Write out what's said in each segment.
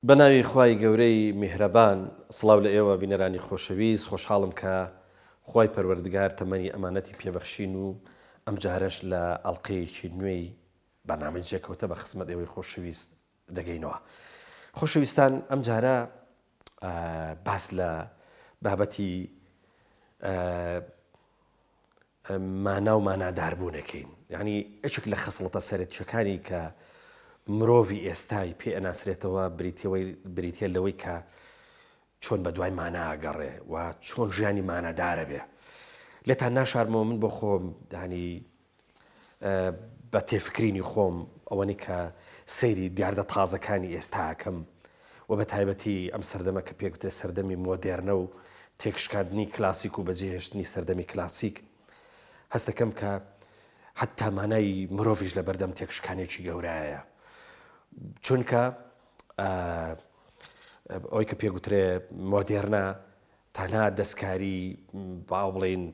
بەناوی خوای گەورەی میهرەبان سڵاو لە ئێوە بینەرانی خۆشەویست خۆشحاڵم کە خوای پەروەردگار تەمەنی ئەمانەتی پێبەخشین و ئەم جارەش لە ئەڵقەیەکی نوێی بەنامەجێکەوتە بە خزمەت ئێوەی خۆشەویست دەگەینەوە. خۆشەویستان ئەم جارە باس لە بابەتی مانا و ماناداربوونەکەین، یعنی ئەچێک لە خەسڵەتە سەرەکیەکانی کە مرۆڤی ئێستای پێ ئەناسرێتەوە بریتە لەوەی کە چۆن بە دوای مانا ئەگەڕێ و چۆن ژیانی مانەدارە بێ. لێتان ناشارمەوە من بۆ خۆم دانی بە تێفکرینی خۆم ئەوەنی کە سەیری دیاردە تازەکانی ئێستاکەم و بە تایبەتی ئەم سەردەمە کە پێکوترێ سەردەمی مۆدێرنە و تێکشکاندنی کلاسیک و بەجێهێشتنی سەردەمی کلاسیک هەست دەکەم کە حتا مانای مرۆڤیش لە بەردەم تێکشکانێکی گەورایە، چونکە ئەوەی کە پێگوترێ مۆدێرنە تەنها دەستکاری باو بڵێن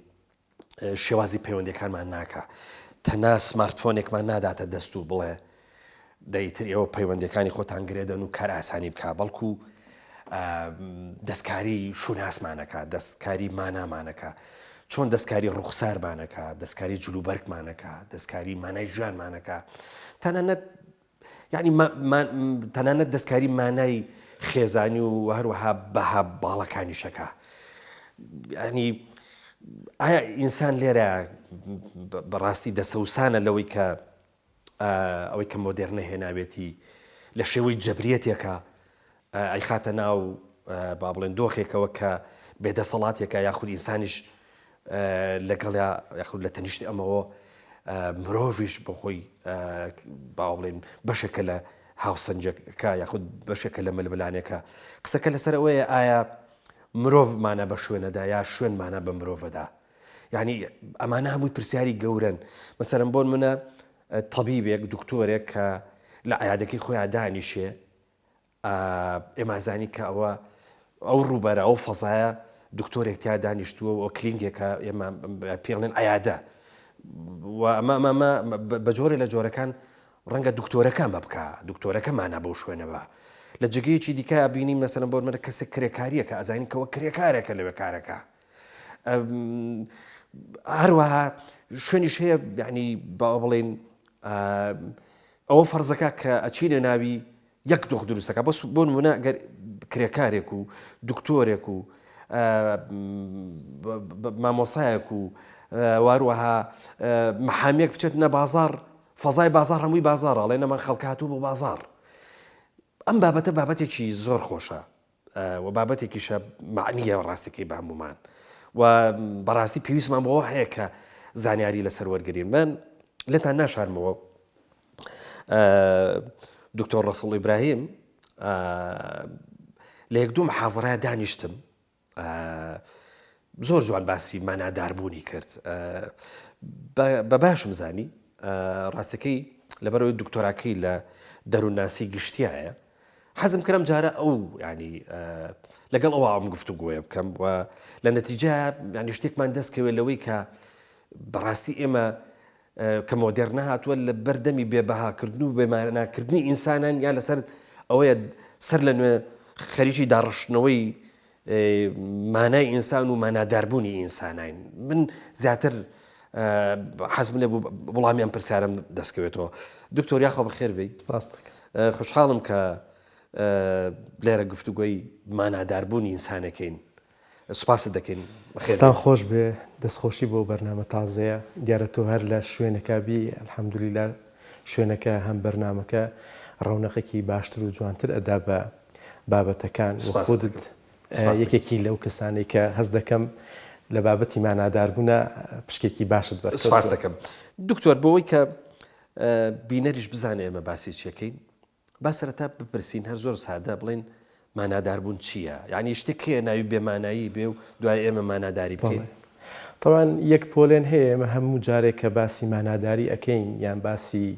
شێوازی پەیوەندیەکانمان ناکە، تەنها سمارتفۆنێکمان ناداتە دەست و بڵێ دەیتر ئێوە پەیوەندیەکانی خۆتان گرێدەن و کار ئاسانی بکە، بەڵکو دەستکاری شوناسمانەکە، دەستکاری مانامانەکە، چۆن دەستکاری ڕوخسارمانەکە، دەستکاری جلوبەرگمانەکە، دەستکاری مانای ژیانمانەکە، تەنانەت دەستکاری مانای خێزانی و هەروەها بەها باڵەکانی شەکە. ینی ئایا ئینسان لێرە بەڕاستی دەسەوسانە لەوەی کە ئەوەی کە مۆدێرنە هێناوێتی لە شێوەی جەبریەتێکە ئەی خاتە ناو با بڵێن دۆخێکەوە کە بێدەسەڵاتێکە یاخود ئینسانیش لەگەڵ یاخود لە تەنیشتی ئەمەوە مرۆڤیش بەخۆی با بڵێن بەشێکە لە هاوسەنجەکە یاخود بەشێکە لە ململانێکە. قسەکە لەسەر ئەوەیە ئایا مرۆڤمانە بە شوێنەدا یا شوێنمانە بە مرۆڤەدا، یعنی ئەمانە هەمووی پرسیاری گەورن. مەسەرەن بۆن منە تەبیبێک دکتۆرێک کە لە عیادەکەی خۆیان دانیشێ ئێمازانی کە ئەو ڕووبەرە ئەو فەزایە دکتۆرێک تیا دانیشتووە و کلینگێکە ئێمە پێڵێن ئەیادە و ئەمە بە جۆرە لە جۆرەکان ڕەنگە دکتۆرەکان بە بکە، دکتۆرەکەمانە بەو شوێنە بە لە جگەیەکی دیکە بینیم مەسەلەن بۆ منە کەسێک کرێکاریەکە ئەزانین کەەوە کرێکارێکە لەوێ کارەکە. هەروەها شوێنیش هەیە یعنی با بڵێن ئەوە فەرزەکە کە ئەچینە ناوی یەک دۆخ دروستەکە بۆ نمونە ئەگەر کرێکارێک و دکتۆرێک و مامۆستایەک و واروەها محامێک بچێت نە بازار، فەزای بازار هەمووی بازارە ئەڵێ نەمان خەڵک هاتوو بۆ بازار. ئەم بابەتە بابەتێکی زۆر خۆشە و بابەتێکیشە معنیە ڕاستەکەی بە هەمومان و بەڕاستی پێویستمان بەوە هەیە کە زانیاری لەسەر وەرگرین. من لێتان ناشارمەوە دکتۆر ڕەسوڵ ئیبراهیم لە یەک دوو محازڕەیە دانیشتم، زۆر جوان باسی ماناداربوونی کرد، بە باشم زانی ڕاستەکەی لەبەرەوەی دکتۆراکەی لە دەروونناسی گشتیایە حەزم کردم جارە ئەو ینی لەگەڵ ئەوە ئەم گفتوگۆیە بکەم و لە نەتیجە ینی شتێکمان دەستکەوێت لەوەی کە بەڕاستی ئێمە کە مۆدێرنە هاتووە لە بەردەمی بێبەهاکردن و بێماناکردنی ئینسانان یا لەسەر ئەوەیە سەر لە نوێ خەریکی داڕشتنەوەی مانای ئینسان و ماناداربوونی ئینسانین. من زیاتر حەزم لێ وەڵامی ئەم پرسیارم دەستکەوێتەوە. دکتۆر یاخۆ بەخێر بێی، خوشحاڵم کە لێرە گفتوگۆی ماناداربوونی ئینسانەکەین. سوپاست دەکەین. خستان خۆش بێ، دەستخۆشی بۆ بەرنامە تازەیە. دیارە تۆ هەر لە شوێنەکە بی ئەلحەمدولیلا شوێنەکە هەم بەرنامەکە ڕەونەقێکی باشتر و جوانتر ئەدا بە بابەتەکان و خودت یەکێکی لەو کەسانی کە هەست دەکەم لە بابەتی ماناداربوونە پشکێکی باشت بەر. سوپاس دەکەم دکتۆر بۆەوەی کە بینەریش بزانێ ئێمە باسی چیەکەین، با سەرەتا بپرسین هەر زۆر سادە بڵێن ماناداربوون چییە؟ یعنی شتێکیە ناوی بێمانایی بێ و دوای ئێمە ماناداری بکەین. طبعاً یەک پۆلێن هەیە ئێمە هەموو جارێک کە باسی ماناداری ئەەکەین یان باسی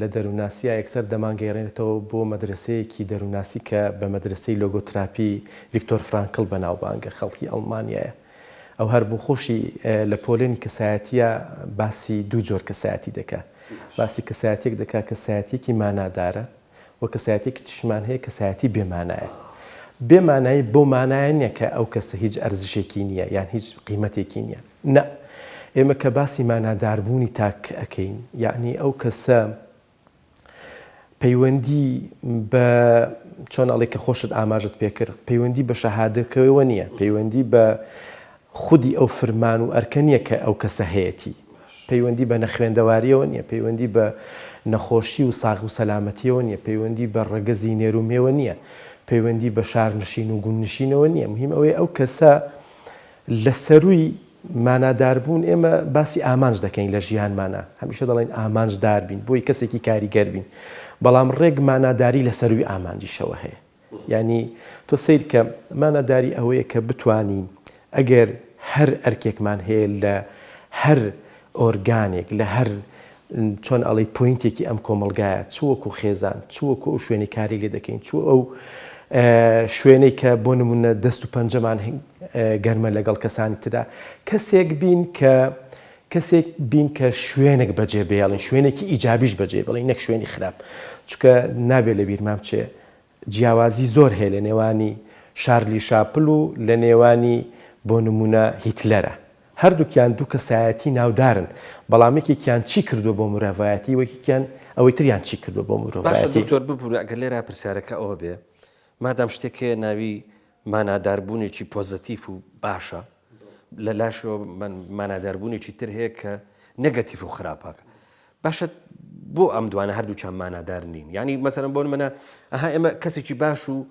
لە دەروونناسیە یەکسەر دەمانگەێڕێنێتەوە بۆ مەدرسەیەکی دەروونناسی کە بە مەدرسەی لۆگۆتراپی ڤیکتۆر فرانکل بەناوبانگە خەڵکی ئەڵمانیایە. ئەو هەر بۆ خۆشی لە پۆلێنی کەسایەتیە باسی دوو جۆر کەسایەتی دەکات. باسی کەسایەتێک دەکات کەسایەتێکی مانادارە وە کەسایەتێکی تشمان هەیە کەسایەتی بێمانایە. بێمانایی بۆ مانایە نییە کە ئەو کەسە هیچ ئەرزشێکی نییە یان هیچ قیمەتێکی نییە. نە ئێمە کە باسی ماناداربوونی تاک ئەەکەین، یعنی ئەو کەسە پەیوەندی بە چۆن ئەڵێ کە خۆشت ئاماژت پێکرد، پەیوەندی بە شەهادەکەوە نییە، پەیوەندی بە خودی ئەو فرمان و ئەرکە نییە کە ئەو کەسە هەیەی، پەیوەندی بە نەخوێندەواریەوە نییە، پەیوەندی بە نەخۆشی و ساغ و سەلامەتیەوە نییە، پەیوەندی بە ڕەگەزی نێرومێوە نییە، پەیوەندی بە شارنشین و گوننشینەوە نییە. مهم ئەوەیە ئەو کەسە لە سەرووی ماناداربوون ئێمە باسی ئامانج دەکەین لە ژیانمانە، هەمیشە دەڵێن ئامانجدار بین بۆی کەسێکی کاریگەر بین، بەڵام ڕێک ماناداری لە سەرووی ئامانجیشەوە هەیە. یعنی تۆ سیر کە مانەداری ئەوەیە کە بتوانین ئەگەر هەر ئەرکێکمان هەیە لە هەر ئۆرگانێک لە هەر چۆن ئەڵی پوینتێکی ئەم کۆمەلگایە چووەکو خێزان چووەکو ئەو شوێنی کاری لێ دەکەین، چوو ئەو شوێنەی کە بۆ نمونە دەست و پەنجەمان گەرمە لەگەڵ کەسانی تردا، کەسێک بین کە شوێنێک بەجێ بێڵین، شوێنێکی ئیجابیش بەجێ بڵین، نەک شوێنی خراپ. چونکە نابێت لە بیرمام بچێ جیاوازی زۆر هەیە لە نێوانی شارلی شاپل و لە نێوانی بۆ نمونە هیتلەرە. هەردووکیان دوو کەسایەتی ناودارن، بەڵام یەکێکیان چی کردو بۆ مرۆڤایەتی، وەکێکیان ئەوەی تریان چی کردو بۆ مرۆڤایەتی. دکتۆر ببوورە ئەگەر لێرە پرسیارەکە ئەوە بێ مادام شتێکەیە ناوی ماناداربوونێکی پۆزتیف و باشە، لە لاشەوە ماناداربوونێکی تر هەیە کە نەگەتیف و خراپەکە، باشە بۆ ئەم دوانە هەردووچان مانادار نین. یعنی مەسەرەن بۆ منە ئەها ئێمە کەسێکی باش و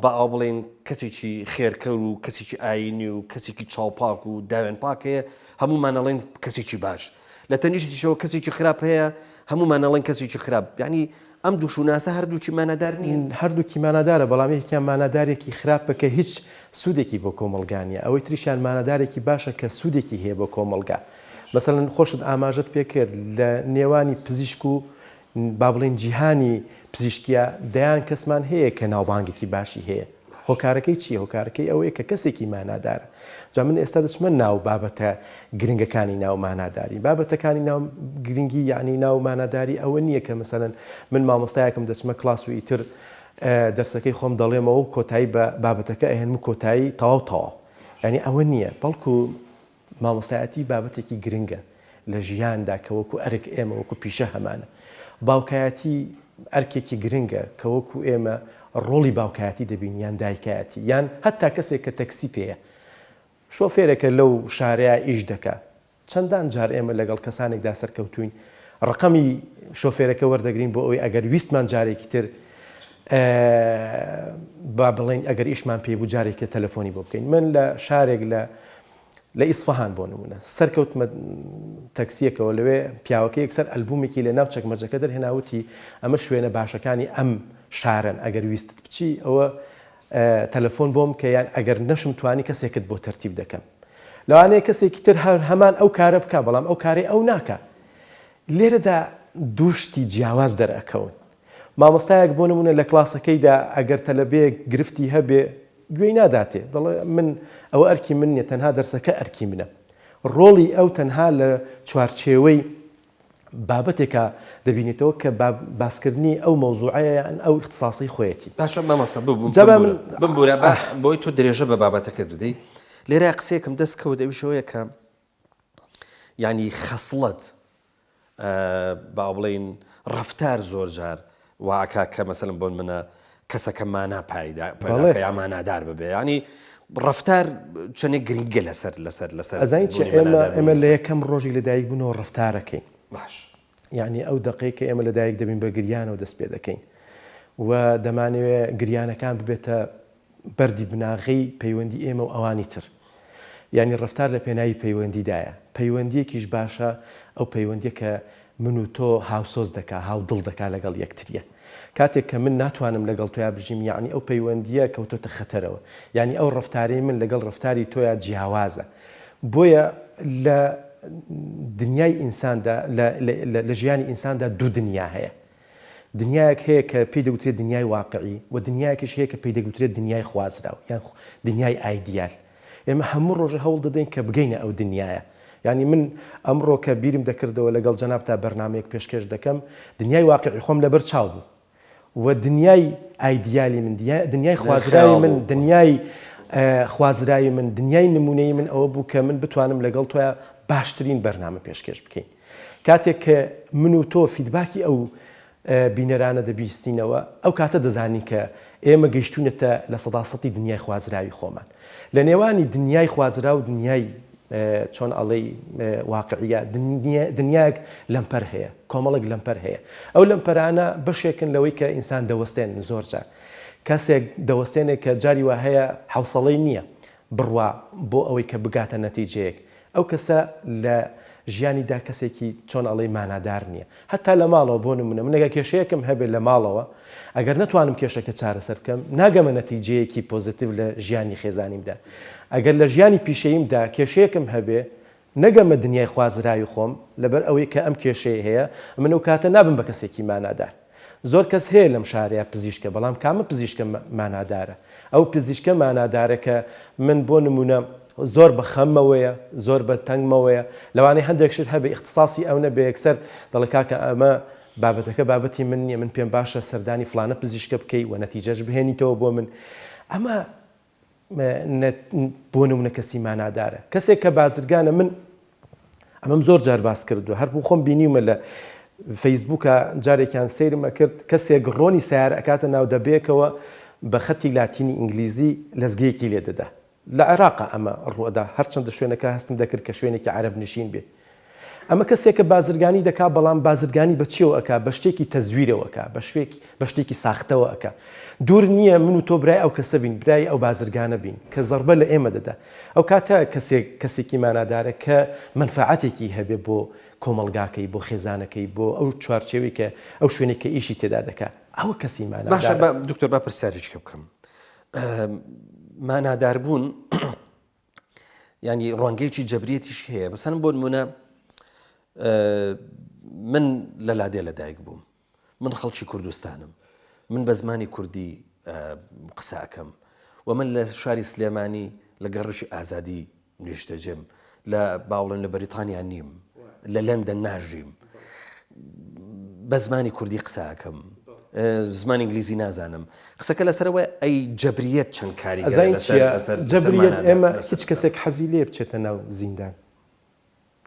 بە ئاو بڵێن کەسێکی خێرکەر و کەسێکی ئاینی و کەسێکی چاوپاک و داوێن پاک هەیە، هەمومانەڵێن کەسێکی باش، لە تەنیشتیشەوە کەسێکی خراپ هەیە، هەمومانەڵێن کەسێکی خراپ. یعنی ئەم دوو شوناسە هەردووکی مانەدار نین. هەردووکی مانەدارە، بەڵام یەکیان مانەدارێکی خراپە کە هیچ سوودێکی بۆ کۆمەلگانیە، ئەوەی تریشیان مانەدارێکی باشە کە سوودێکی هەیە بۆ کۆمەلگا. مەسەڵەن خۆشت ئاماژت پێکرد لە نێوانی پزیشک و با بڵێن جیهانی پزیشکیە دەیان کەسمان هەیە کە ناوبانگێکی باشی هەیە. هۆکارەکەی چیە؟ هۆکارەکەی ئەوەیە کە کەسێکی مانادارە. جا من ئێستا دەچمە ناو بابەتە گرنگەکانی ناو ماناداری، بابەتەکانی ناو گرنگی یعنی ناو ماناداری ئەوە نییە کە مەسەڵەن من مامۆستایەکم دەچمە کلاس و ئیتر دەرسەکەی خۆم دەڵێمەوە کۆتایی بە بابەتەکە ئەهێنم کۆتایی تەواو، یعنی ئەوە نییە، بەڵکو مامۆستایەتی بابەتێکی گرنگە لە ژیاندا کە وەکو ئەرک ئێمە وەکو پیشە هەمانە. باوکایەتی ئەرکێکی گرنگە کە وەکو ئێمە ڕۆڵی باوکایەتی دەبین یان دایکایەتی، یان هەتا کەسێک کە تەکسی پێیە شۆفێرێکە لەو شارەیە ئیش دەکات. چەندان جار ئێمە لەگەڵ کەسانێکدا سەرکەوتوین ڕقەمی شۆفێرەکە وەردەگرین بۆ ئەوەی ئەگەر ویستمان جارێکی تر با بڵێن ئەگەر ئیشمان پێ بوو جارێکە تەلەفۆنی بۆ بکەین. من لە شارێک لە ئیسفەهان بۆ نمونە سەرکەوتمە تەکسیەکەوە، لەوێ پیاوەکە یەکسەر ئەلبومێکی لە ناو چەکمەجەکە دەرهێناوتی ئەمە شوێنە باشەکانی ئەم شارن، ئەگەر ویستت بچی ئەوە تەلەفۆن بۆم کە یان ئەگەر نەشم توانی کەسێکت بۆ تەرتیب دەکەم. لەوانەیە کەسێکی تر هەمان ئەو کارە بکە، بەڵام ئەو کارەی ئەو ناکە. لێرەدا دووشتی جیاواز دەرەکەون. مامۆستایەک بۆ نمونە لە کلاسەکەیدا ئەگەر تەلەبەیەک گرفتی هەبێ گوێی ناداتێ، دەڵێ من ئەوە ئەرکی من نییە، تەنها دەرسەکە ئەرکی منە. ڕۆڵی ئەو تەنها لە چوارچێوەی بابەتێکە دەبینێتەوە کە باسکردنی ئەو مەوزوعەیە یان ئەو اختصاصی خۆیەتی. باشە مامۆستا ببوورە بۆی تۆ درێژە بە بابەتەکە بدەی. لێرە قسەیەکم دەست کەوت ئەویشەوەیە کە یعنی خەسڵەت با بڵێن ڕەفتار زۆر جار واکە کە مەسەڵەن بۆن منە کەسەکە مانا پایدا یا مانادار ببێ، ینی ڕەفتار چەندێک گرنگە لەسەر ئەزانین چ ئێمە لە یەکەم ڕۆژی لەدایک بوونەوە ڕەفتارەکەین. باش یعنی ئەو دقەیە کە ئێمە لەدایک دەبین بە گریانەوە دەست پێ دەکەین و دەمانەوێت گریانەکان ببێتە بەردی بناغی پەیوەندی ئێمە و ئەوانی تر. یعنی ڕەفتار لە پێناوی پەیوەندیدایە. پەیوەندیەکیش باشە ئەو پەیوەندیە کە من و تۆ هاوسۆز دەکا، هاو دڵ دەکا لەگەڵ یەکتریە. کاتێک کە من ناتوانم لەگەڵ تۆیا بژیم، یعنی ئەو پەیوەندیە کەوتۆتە خەتەرەوە، یعنی ئەو ڕەفتارەی من لەگەڵ ڕەفتاری تۆیا جیاوازە. بۆیە لە دنیای ئینساندا لە ژیانی ئینساندا دوو دنیا هەیە. دنیایەک هەیە کە پێی دەگوترێت دنیای واقعی و دنیایەکیش هەیە کە پێی دەگوترێت دنیای خوازراوە یان دنیای ئایدیال. ئێمە هەموو ڕۆژە هەوڵ دەدەین کە بگەینە ئەو دنیایە. یعنی من ئەمڕۆ کە بیرم دەکردەوە لەگەڵ جەناب تا بەرنامەیەک پێشکەش دەکەم، دنیای واقعی خۆم لەبەر چاو بوو و دنیای ئایدیالی من دنیای خوازراوی من دنیای خوازراوی من دنیای نمونەی من ئەوە بوو کە من بتوانم لەگەڵ تۆ باشترین بەرنامە پێشکەش بکەین کاتێک کە من و تۆ فیدباکی ئەو بینەرانە دەبیستینەوە ئەو کاتە دەزانی کە ئێمە گەیشتونەتە لە سەداسەتی دنیای خوازراوی خۆمان لە نێوانی دنیای خوازرا و دنیای چۆن ئەڵێ واقعیە دنیاک لەمپەر هەیە کۆمەڵک لەمپەر هەیە ئەو لەمپەرانە بەشێکن لەوەی کە ئینسان دەوەستێن زۆرجار کەسێک دەوەستێنێک کە جاری وا هەیە حوسەڵەی نییە بڕوا بۆ ئەوەی کە بگاتە نەتیجەیەک ئەو کەسە لە ژیانیدا کەسێکی چۆن ئەڵێ مانادار نییە هەتا لە ماڵەوە بۆ نمونە منەگە کێشەیەکم هەبێت لە ماڵەوە ئەگەر نەتوانم کێشەکە چارەسەر بکەم ناگەمە نەتیجەیەکی پۆزیتیڤ لە ژیانی خێزانیمدا ئەگەر لە ژیانی پیشەییمدا کێشەیەکم هەبێ نەگەمە دنیای خوازراوی خۆم لەبەر ئەوەی کە ئەم کێشەیە هەیە من ئەو کاتە نابم بە کەسێکی مانادار زۆر کەس هەیە لەم شارەیە پزیشکە بەڵام کامە پزیشکە مانادارە ئەو پزیشکە مانادارە کە من بۆ نمونە زۆر بە خەممەوەیە زۆر بە تەنگمەوەیە لەوانەیە هەندێک شت هەبێ اختصاسی ئەو نەبێ یەکسەر دەڵێ کاکە ئەمە بابەتەکە بابەتی من نییە من پێم باشە سەردانی فلانە پزیشکە بکەی و نەتیجەش بهێنیتەوە بۆ من ئەمە بۆ نمونە کەسی مانادارە کەسێک کە بازرگانە من ئەمەم زۆر جار باس کردو هەر بوو خۆم بینیومە لە فەیسبووکە جارێکیان سەیرمە کرد کەسێک ڕۆنی سیارە ئەکاتە ناو دەبێکەوە بە خەتی لاتینی ئینگلیزی لەزگەیەکی لێ دەدا لە عێراقا ئەمە ڕوەدا هەرچەندە شوێنەکە هەستم دەکرد کە شوێنێکی عەرەب نشین بێ ئەمە کەسێکە بازرگانی دەکا بەڵام بازرگانی بە چیەوە ئەکا بە شتێکی تەزویرەوەکە بە شتێکی ساختەوە ئەکا دوور نییە من و تۆ برای ئەو کەسە بین برای ئەو بازرگانە بین کە زەربە لە ئێمە دەدا ئەو کاتە کەسێکی مانادارە کە منفعەتێکی هەبێ بۆ کۆمەلگاکەی بۆ خێزانەکەی بۆ ئەو چوارچێوی کە ئەو شوێنێک کە ئیشی تێدا دەکا ئەوە کەسی مانادارە باشە دکتۆر با پرسیارێککە بکەم ماناداربوون ینی ڕوانگەیەکی جەبریەتیش هەیە بەسەن بۆ نمونە من لە لادێ لەدایک بووم من خەڵکی کوردستانم من بە زمانی کوردی قسە ئەکەم و من لە شاری سلێمانی لە گەڕشی ئازادی نیشتەجێم لە باوڵن لە بەریتانیا نیم لە لەندەن ناژیم بە زمانی کوردی قسە ئەکەم زمانی ئینگلیزی نازانم قسەکە لەسەرەوە ئەی جەبریەت چەند کاریگەرە جەبریەت ئێمە هیچ کەسێک حەزی لێ بچێتە ناو زیندان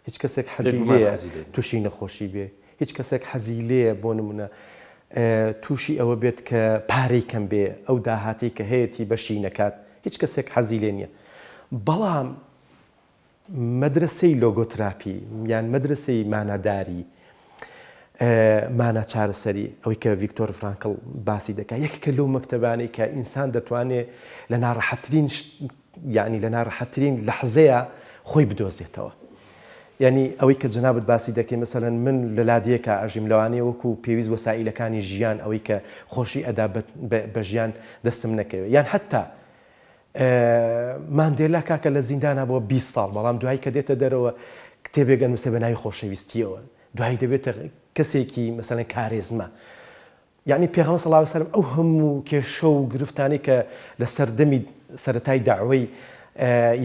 هیچ کەسێک حەزی لێ تووشی نەخۆشی بێ هیچ کەسێک حەزی لێ بۆ نمونە تووشی ئەوە بێت کە پارەی کەم بێ ئەو داهاتی کە هەیەی بەشی نەکات هیچ کەسێک حەزی لێ نییە بەڵام مەدرسەی لۆگۆتراپی یان مەدرسەی مانەداری مانە چارەسەری ئەوەی کە ڤیکتۆر فرانکڵ باسی دەکات یەکێکە لەو مەکتەبانەی کە ئینسان دەتوانێت لە ناڕەحەتترین یعنی لە ناڕەحەتترین لەحزەیە خۆی بدۆزێتەوە یعنی ئەوەی کە جەنابەت باسی دەکەی مەسەلەن من لە لادیەکە ئاژیم لەوانەیە وەکو پێویست وەسائلەکانی ژیان ئەوەی کە خۆشی ئەدا بە ژیان دەستم نەکەوێت یان حتا ماندێلا کاکە لە زیندانە بۆ 20 ساڵ بەڵام دوای کە دێتە دەرەوە کتێبێک نووسێ بە ناوی خۆشەویستیەوە دوای دەبێتە کەسێکی مەسەلەن کارێزمە یعنی پێغەمبەر صلی الله علیه و سلم ئەو هەموو کێشە و گرفتانی کە لە سەردەمی سەرەتای داعوەی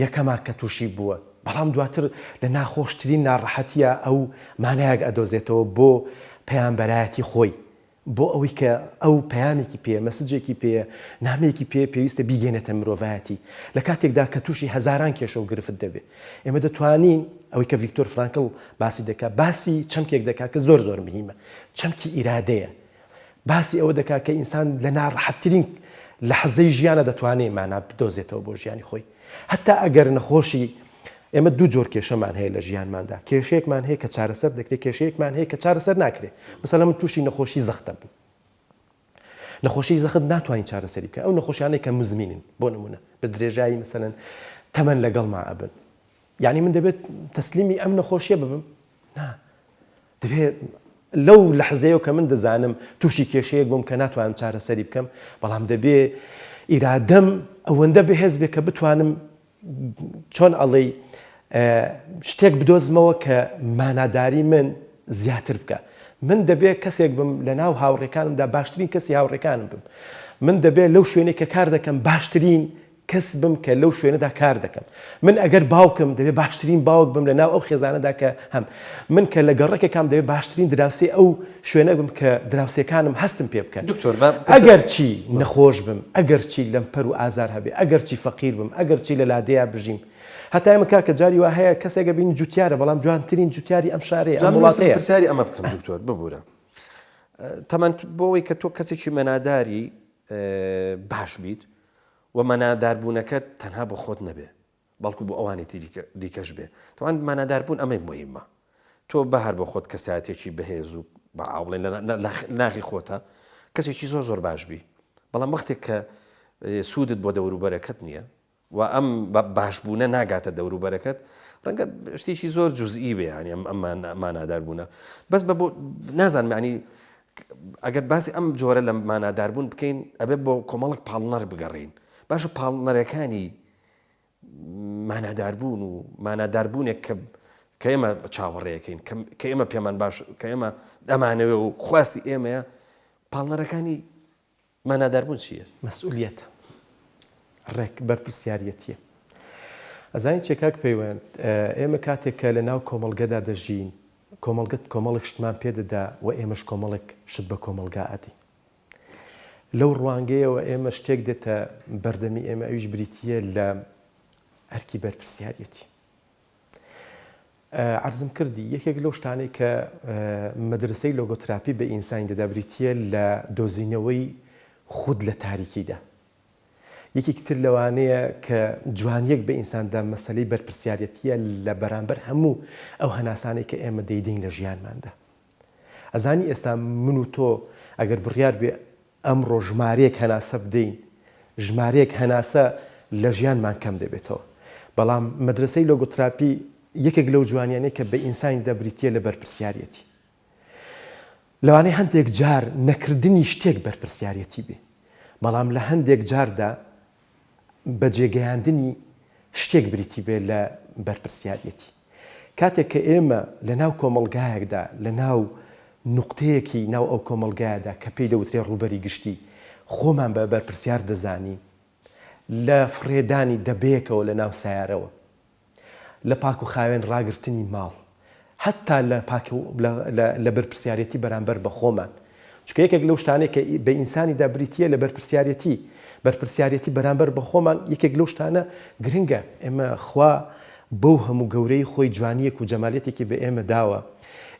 یەکەما کە تووشی بووە بەڵام دواتر لە ناخۆشترین ناڕەحەتیە ئەو مانایەک ئەدۆزێتەوە بۆ پەیامبەرایەتی خۆی بۆ ئەوەی کە ئەو پەیامێکی پێ مەسجێکی پێ نامەیەکی پێویستە بیگەێنێتە مرۆڤایەتی لە کاتێکدا کە تووشی هەزاران کێشە و گرفت دەبێت ئێمە دەتوانین ئەوەی کە ڤیکتۆر فرانکڵ باسی دەکات باسی چەمکێک دەکات کە زۆر زۆر مهمە چەمکی ئیرادەیە باسی ئەوە دەکات کە ئینسان لە ناڕەحەتترین لەحزەی ژیانە دەتوانێت مانا بدۆزێتەوە بۆ ژیانی خۆی هەتا ئەگەر نەخۆشی ئێمە دوو جۆر کێشەمان هەیە لە ژیانماندا کێشەیەکمان هەیە کە چارەسەر دەکرێت کێشەیەکمان هەیە کە چارەسەر ناکرێت مەسەلەن من تووشی نەخۆشی زەختە بوو نەخۆشی زەخت ناتوانین چارەسەری بکە ئەو نەخۆشیانەی کە مزمینن بۆ نمونە بە درێژایی مەسەلەن تەمەن لەگەڵما ئەبن یعنی من دەبێت تەسلیمی ئەم نەخۆشیە ببم نا دەبێت لەو لەحزەیەوە کە من دەزانم تووشی کێشەیەک بووم کە ناتوانم چارەسەری بکەم بەڵام دەبێت ئیرادەم ئەوەندە بەهێز بێ کە بتوانم چۆن ئەڵێ شتێک بدۆزمەوە کە ماناداری من زیاتر بکە من دەبێت کەسێک بم لە ناو هاوڕێکانمدا باشترین کەسی هاوڕێکانم بم من دەبێت لەو شوێنێک کە کار دەکەم باشترین کەس بم کە لەو شوێنەدا کار دەکەم من ئەگەر باوکم دەبێت باشترین باوک بم لە ناو ئەو خێزانەدا کە هەم من کە لە گەڕێکەکەم دەبێت باشترین دراوسێ ئەو شوێنە بم کە دراوسەکانم هەستم پێ بکەن ئەگەر چی نەخۆش بم ئەگەر چی لەم پەر و ئازار هەبێ ئەگەر چی فەقیر بم ئەگەر چی لە لادەیە بژیم هەتا ئێمە کاکە جاری وا هەیە کەسێکە بین جوتیارە بەڵام جوانترین جوتیاری ئەم شارەیە ئەم وڵاتەیە پرسیاری ئەمە بکەم دکتۆر ببوورە تەمان بۆەوەی کە تۆ کەسێکی مەناداری باش بیت و مەناداربوونەکەت تەنها بۆ خۆت نەبێ بەڵکو بۆ ئەوانێتی دیکەش بێ تەوان مەناداربوون ئەمەی مهمە تۆ بەهار بۆ خۆت کەسایەتێکی بەهێز و بە ئاوڵێن لە ناغی خۆتە کەسێکی زۆر باش بی بەڵام وەختێک کە سوودت بۆ دەوروبەرەکەت نییە و ئەم باشبوونە ناگاتە دەوروبەرەکەت ڕەنگە شتێکی زۆر جوزئی بێ ینی ئەم ماناداربوونە بەس بە بۆ نازانم ینی ئەگەر باسی ئەم جۆرە لە ماناداربوون بکەین ئەبێ بۆ کۆمەڵک پاڵنەر بگەڕین باشە پاڵنەرەکانی ماناداربوون و ماناداربوونێک کە ئێمە چاوەڕێەکەین کە ئێمە پێمان باش کە ئێمە دەمانەوێ و خواستی ئێمەیە پاڵنەرەکانی ماناداربوون چییە؟ مەسئولیەتە ڕێک بەرپرسیارەتیە ئەزانین چێکاک پەیوەند ئێمە کاتێک کە لە ناو کۆمەڵگەدا دەژین کۆمەڵێک شتمان پێدەدا و ئێمەش کۆمەڵێک شت بە کۆمەلگا ئەدی لەو ڕوانگەیەوە ئێمە شتێک دێتە بەردەمی ئێمە ئەویش بریتیە لە ئەرکی بەرپرسیارەتی عەرزم کردی یەکێک لەو شتانەی کە مەدرسەی لۆگۆتراپی بە ئینسانی دەدا بریتیە لە دۆزینەوەی خود لە تاریکیدا یەکێکتر لەوانەیە کە جوانیەک بە ئینساندا مەسەلەی بەرپرسیارەتیە لە بەرامبەر هەموو ئەو هەناسانەی کە ئێمە دەیدەین لە ژیانماندا ئەزانی ئێستا من و تۆ ئەگەر بڕیار بێ ئەمڕۆ ژمارەیەک هەناسە بدەین ژمارەیەک هەناسە لە ژیانمان کەم دەبێتەوە بەڵام مەدرسەی لۆگۆتراپی یەکێک لەو جوانیانەی کە بە ئینسانی دەبریتیە لە بەرپرسیارەتی لەوانەیە هەندێک جار نەکردنی شتێک بەرپرسیارەتی بێ بەڵام لە هەندێک جاردا بە جێگەیاندنی شتێک بریتی بێ لە بەرپرسیارەتی کاتێک کە ئێمە لە ناو کۆمەلگایەکدا لە ناو نوقتەیەکی ناو ئەو کۆمەلگایەدا کە پێی دەوترێ ڕووبەری گشتی خۆمان بە بەرپرسیار دەزانی لە فڕێدانی دەبەیەکەوە لە ناو سایارەوە لە پاک و خاوێن ڕاگررتنی ماڵ حتا لە بەرپرسیارەتی بەرامبەر بە خۆمان چکە یەکێک لەو شتانەیە کە بە ئینسانی دابریتیە لە بەرپرسیارەتی بەرامبەر بە خۆمان یەکێک لەو شتانە گرنگە ئێمە خوا بەو هەموو گەورەی خۆی جوانیەک و جەمالێتێکی بە ئێمە داوە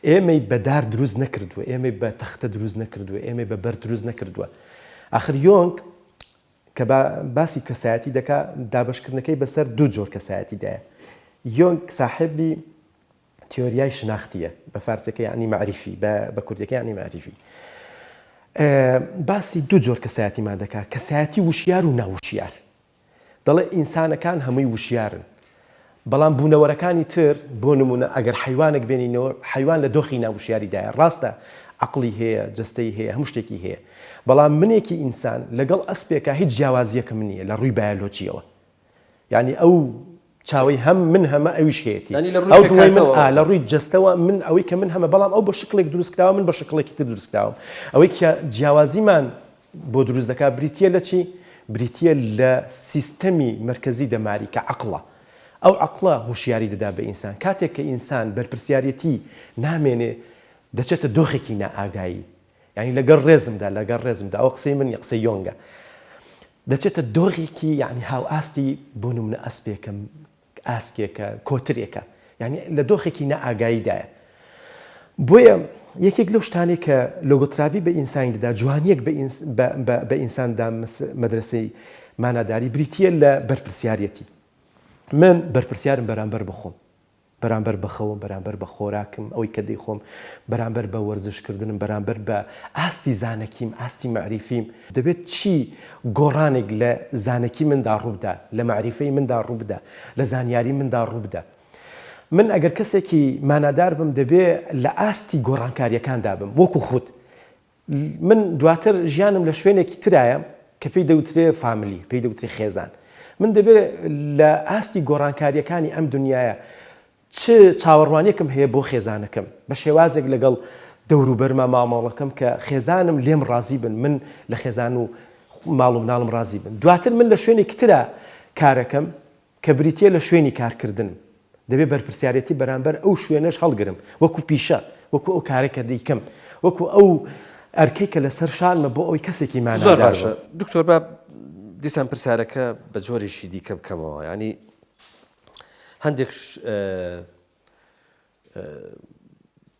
ئێمەی بەدار دروست نەکردووە ئێمەی بە تەختە دروست نەکردووە ئێمەی بە بەر دروست نەکردووە ئاخر یۆنگ کە باسی کەسایەتی دەکا دابشکردنەکەی بەسەر دوو جۆر کەسایەتیدایە یۆنگ ساحبی تیۆریای شناختیە بە فارسەکە یعنی معریفی بە کوردیەکە یعنی معریفی باسی دوو جۆر کەسایەتیمان دەکا کەسایەتی وشیار و ناوشیار دەڵێ ئینسانەکان هەمووی وشیارن بەڵام بوونەوەرەکانی تر بۆ نمونە ئەگەر حیوانێک بێنینەوە حیوان لە دۆخی ناوشیاریدایە ڕاستە عەقڵی هەیە جەستەی هەیە هەموو شتێکی هەیە بەڵام منێکی ئینسان لەگەڵ ئەسپێکە هیچ جیاوازیەکەم نییە لە ڕووی بایۆلۆجیەوە یعنی ئەو چاوەی هەم من هەمە ئەویش هەیەی ئەو دڵی من لە ڕووی جەستەوە من ئەوەی کە من هەمە بەڵام ئەو بە شکلێک دروستکراوە من بە شکڵێکی تر دروستکراوم ئەوەی کە جیاوازیمان بۆ دروست دەکا بریتیە لە چی؟ بریتیە لە سیستەمی مرکزی دەماری کە عەقڵە ئەو عەقڵە هوشیاری دەدا بە ئینسان کاتێک کە ئینسان بەرپرسیارەتی نامێنێ دەچێتە دۆخێکی نائاگایی یعنی لەگەڵ ڕێزمدا ئەو قسەی من قسەی یۆنگە دەچێتە دۆخێکی یعنی هاو ئاستی بۆ نمونە ئەسپێکم ئاسکێکە کۆترێکە یعنی لە دۆخێکی نائاگاییدایە بۆیە یەکێک لەو شتانێک کە لۆگۆتراپی بە ئینسانی دەدا جوانیەک بە ئینساندا مەدرسەی ماناداری بریتیە لە بەرپرسیارەتی من بەرپرسیارم بەرامبەر بخۆم بەرامبەر بەخەوم بەرامبەر بە خۆراکم ئەوەی کە دەیخۆم بەرامبەر بە وەرزشکردنم بەرامبەر بە ئاستی زانەکیم ئاستی معریفیم دەبێت چی گۆڕانێک لە زانەکی مندا ڕووبدا لە معریفەی مندا ڕووبدا لە زانیاری مندا ڕووبدا من ئەگەر کەسێکی مانادار بم دەبێ لە ئاستی گۆڕانکاریەکاندا بم وەکو خود من دواتر ژیانم لە شوێنێکی ترایە کە پێی دەوترێ فامیلی پێی دەوترێ خێزان من دەبێت لە ئاستی گۆڕانکاریەکانی ئەم دنیاە چ چاوەڕوانێکم هەیە بۆ خێزانەکەم بە شێوازێک لەگەڵ دەوروبەرمە مامەڵەکەم کە خێزانم لێم ڕازی بن من لە خێزان و ماڵ و مناڵم ڕازی بن دواتر من لە شوێنێکی ترە کارەکەم کە بریتە لە شوێنی کارکردنم دەبێت بەرپرسیارەتی بەرامبەر ئەو شوێنەش هەڵگرم وەکو پیشە وەکو ئەو کارێکە دیکەم وەکو ئەو ئەرکەی کە لەسەر شانمە بۆ ئەوی کەسێکی مانادار زۆر باشە دکتۆر با دیسان پرسیارەکە بە جۆرێکی دیکە بکەمەوە ینی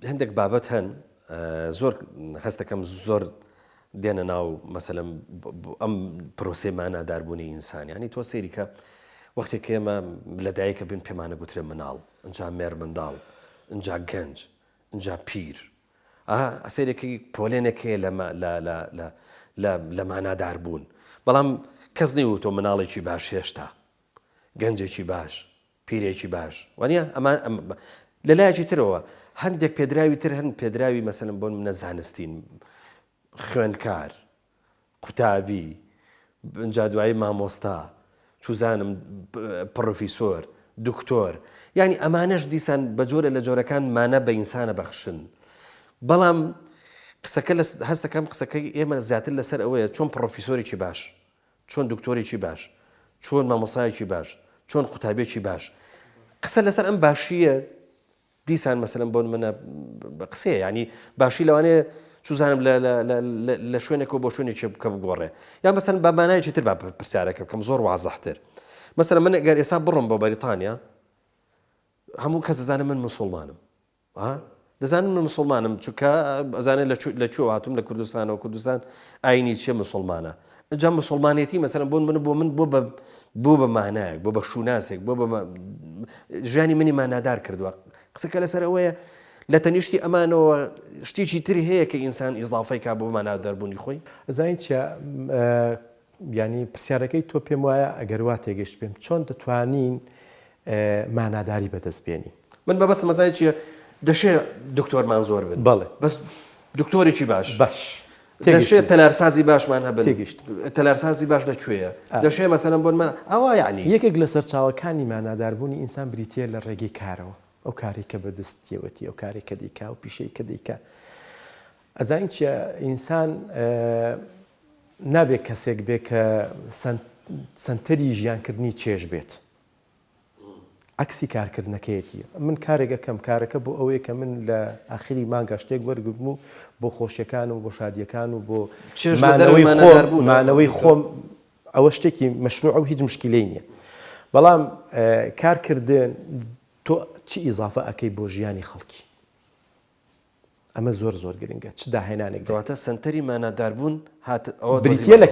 هەندێک بابەت هەن زۆر هەست دەکەم زۆر دێنە ناو مەسەلەن ئەم پرۆسەی ماناداربوونی ئینسان ینی تۆ سەیری کە وەختێک ئێمە لەدایکە بین پێمانە گوترێ مناڵ ئەنجا مێر منداڵ ئەنجا گەنج ئەنجا پیر ئەسەرێکی پۆلێنێکەیە لە مانادار بوون بەڵام کەس نەیوت تۆ مناڵێکی باش هێشتا گەنجێکی باش پیرێکی باش وانە ئەمان لەلایەکی ترەوە هەندێک پێدراوی تر هەن پێدراوی مەسەلەن بۆن منە زانستین خوێندکار قوتابی ئەنجا دوایی مامۆستا چوزانم پڕۆفیسۆر دکتۆر یعنی ئەمانەش دیسان بە جۆرە لە جۆرەکان مانە بە ئینسانە بەخشن بەڵام قسەکە هەست دەکەم قسەکەی ئێمە زیاتر لەسەر ئەوەیە چۆن پڕۆفیسۆرێکی باش چۆن دکتۆرێکی باش چۆن مامۆسایەکی باش چۆن قوتابێکی باش قسە لەسەر ئەم باشیە دیسان مەسەلەن بۆن منە قسەیە ینی باشی لەوانەیە چوزانم لە شوێنێکەوە بۆ شوێنێکی بکە بگۆڕێ یان مەسەلەن بە مانایەکی تر با پرسیارەکە بکەم زۆر وازەحتر مەسەلەن من ئەگەر ئێستا بڕۆم بۆ بەریتانیا هەموو کەس دەزانم من موسڵمانم دەزانم من موسڵمانم چونکە ئەزانێت لەکوێ هاتووم لە کوردستانەوە کوردستان ئاینی چیە موسڵمانە ئەجا موسڵمانێتی مەسەلەن بۆ من بۆ بە مانایەک بۆ بە شوناسێک بۆ بە ژیانی منی مانادار کردووە قسەکە لەسەر ئەوەیە لە تەنیشتی ئەمانەوە شتێکی تری هەیە کە ئینسان ئیزافەی کا بۆ ماناداربوونی خۆی ئەزانین چیە ینی پرسیارەکەی تۆ پێم وایە ئەگەر وا تێگەشت پێم چۆن دەتوانین ماناداری بەدەست بێنین من بەبەست مەزای چییە دەشێت دکتۆرمان زۆر بن بەڵێ بەس دکتۆرێکی باش دەشێت تەلارسازی باشمان هەبن تێگەشت تەلارسازی باش لەکوێیە دەشێت مەسەلەن بۆن من ئەوە یعنی یەکێک لە سەرچاوەکانی ماناداربوونی ئینسان بریتە لە ڕێگەی کارەوە ئەو کارێکە بەدەستیەوەتی ئەو کارێکە دیکا و پیشەی کە دیکە ئەزانین چیە ئینسان نابێت کەسێک بێ کە سنتەری ژیانکردنی چێژ بێت عکسی کارکردنەکەیەتی من کارێکەکەم کارەکە بۆ ئەوەیە کە من لە ئاخری مانگا شتێک وەرگرتم و بۆ خۆشیەکان و بۆ شادیەکان و بۆ مانەوەی خۆم ئەوە شتێکی مەشروع و هیچ مشکلەی نییە بەڵام کارکردن تۆ چی ئیزافە ئەەکەی بۆ ژیانی خەڵکی ئەمە زۆر زۆر گرنگە چ داهێنانێک دواتە سنتەری ماناداربوون بریتە لە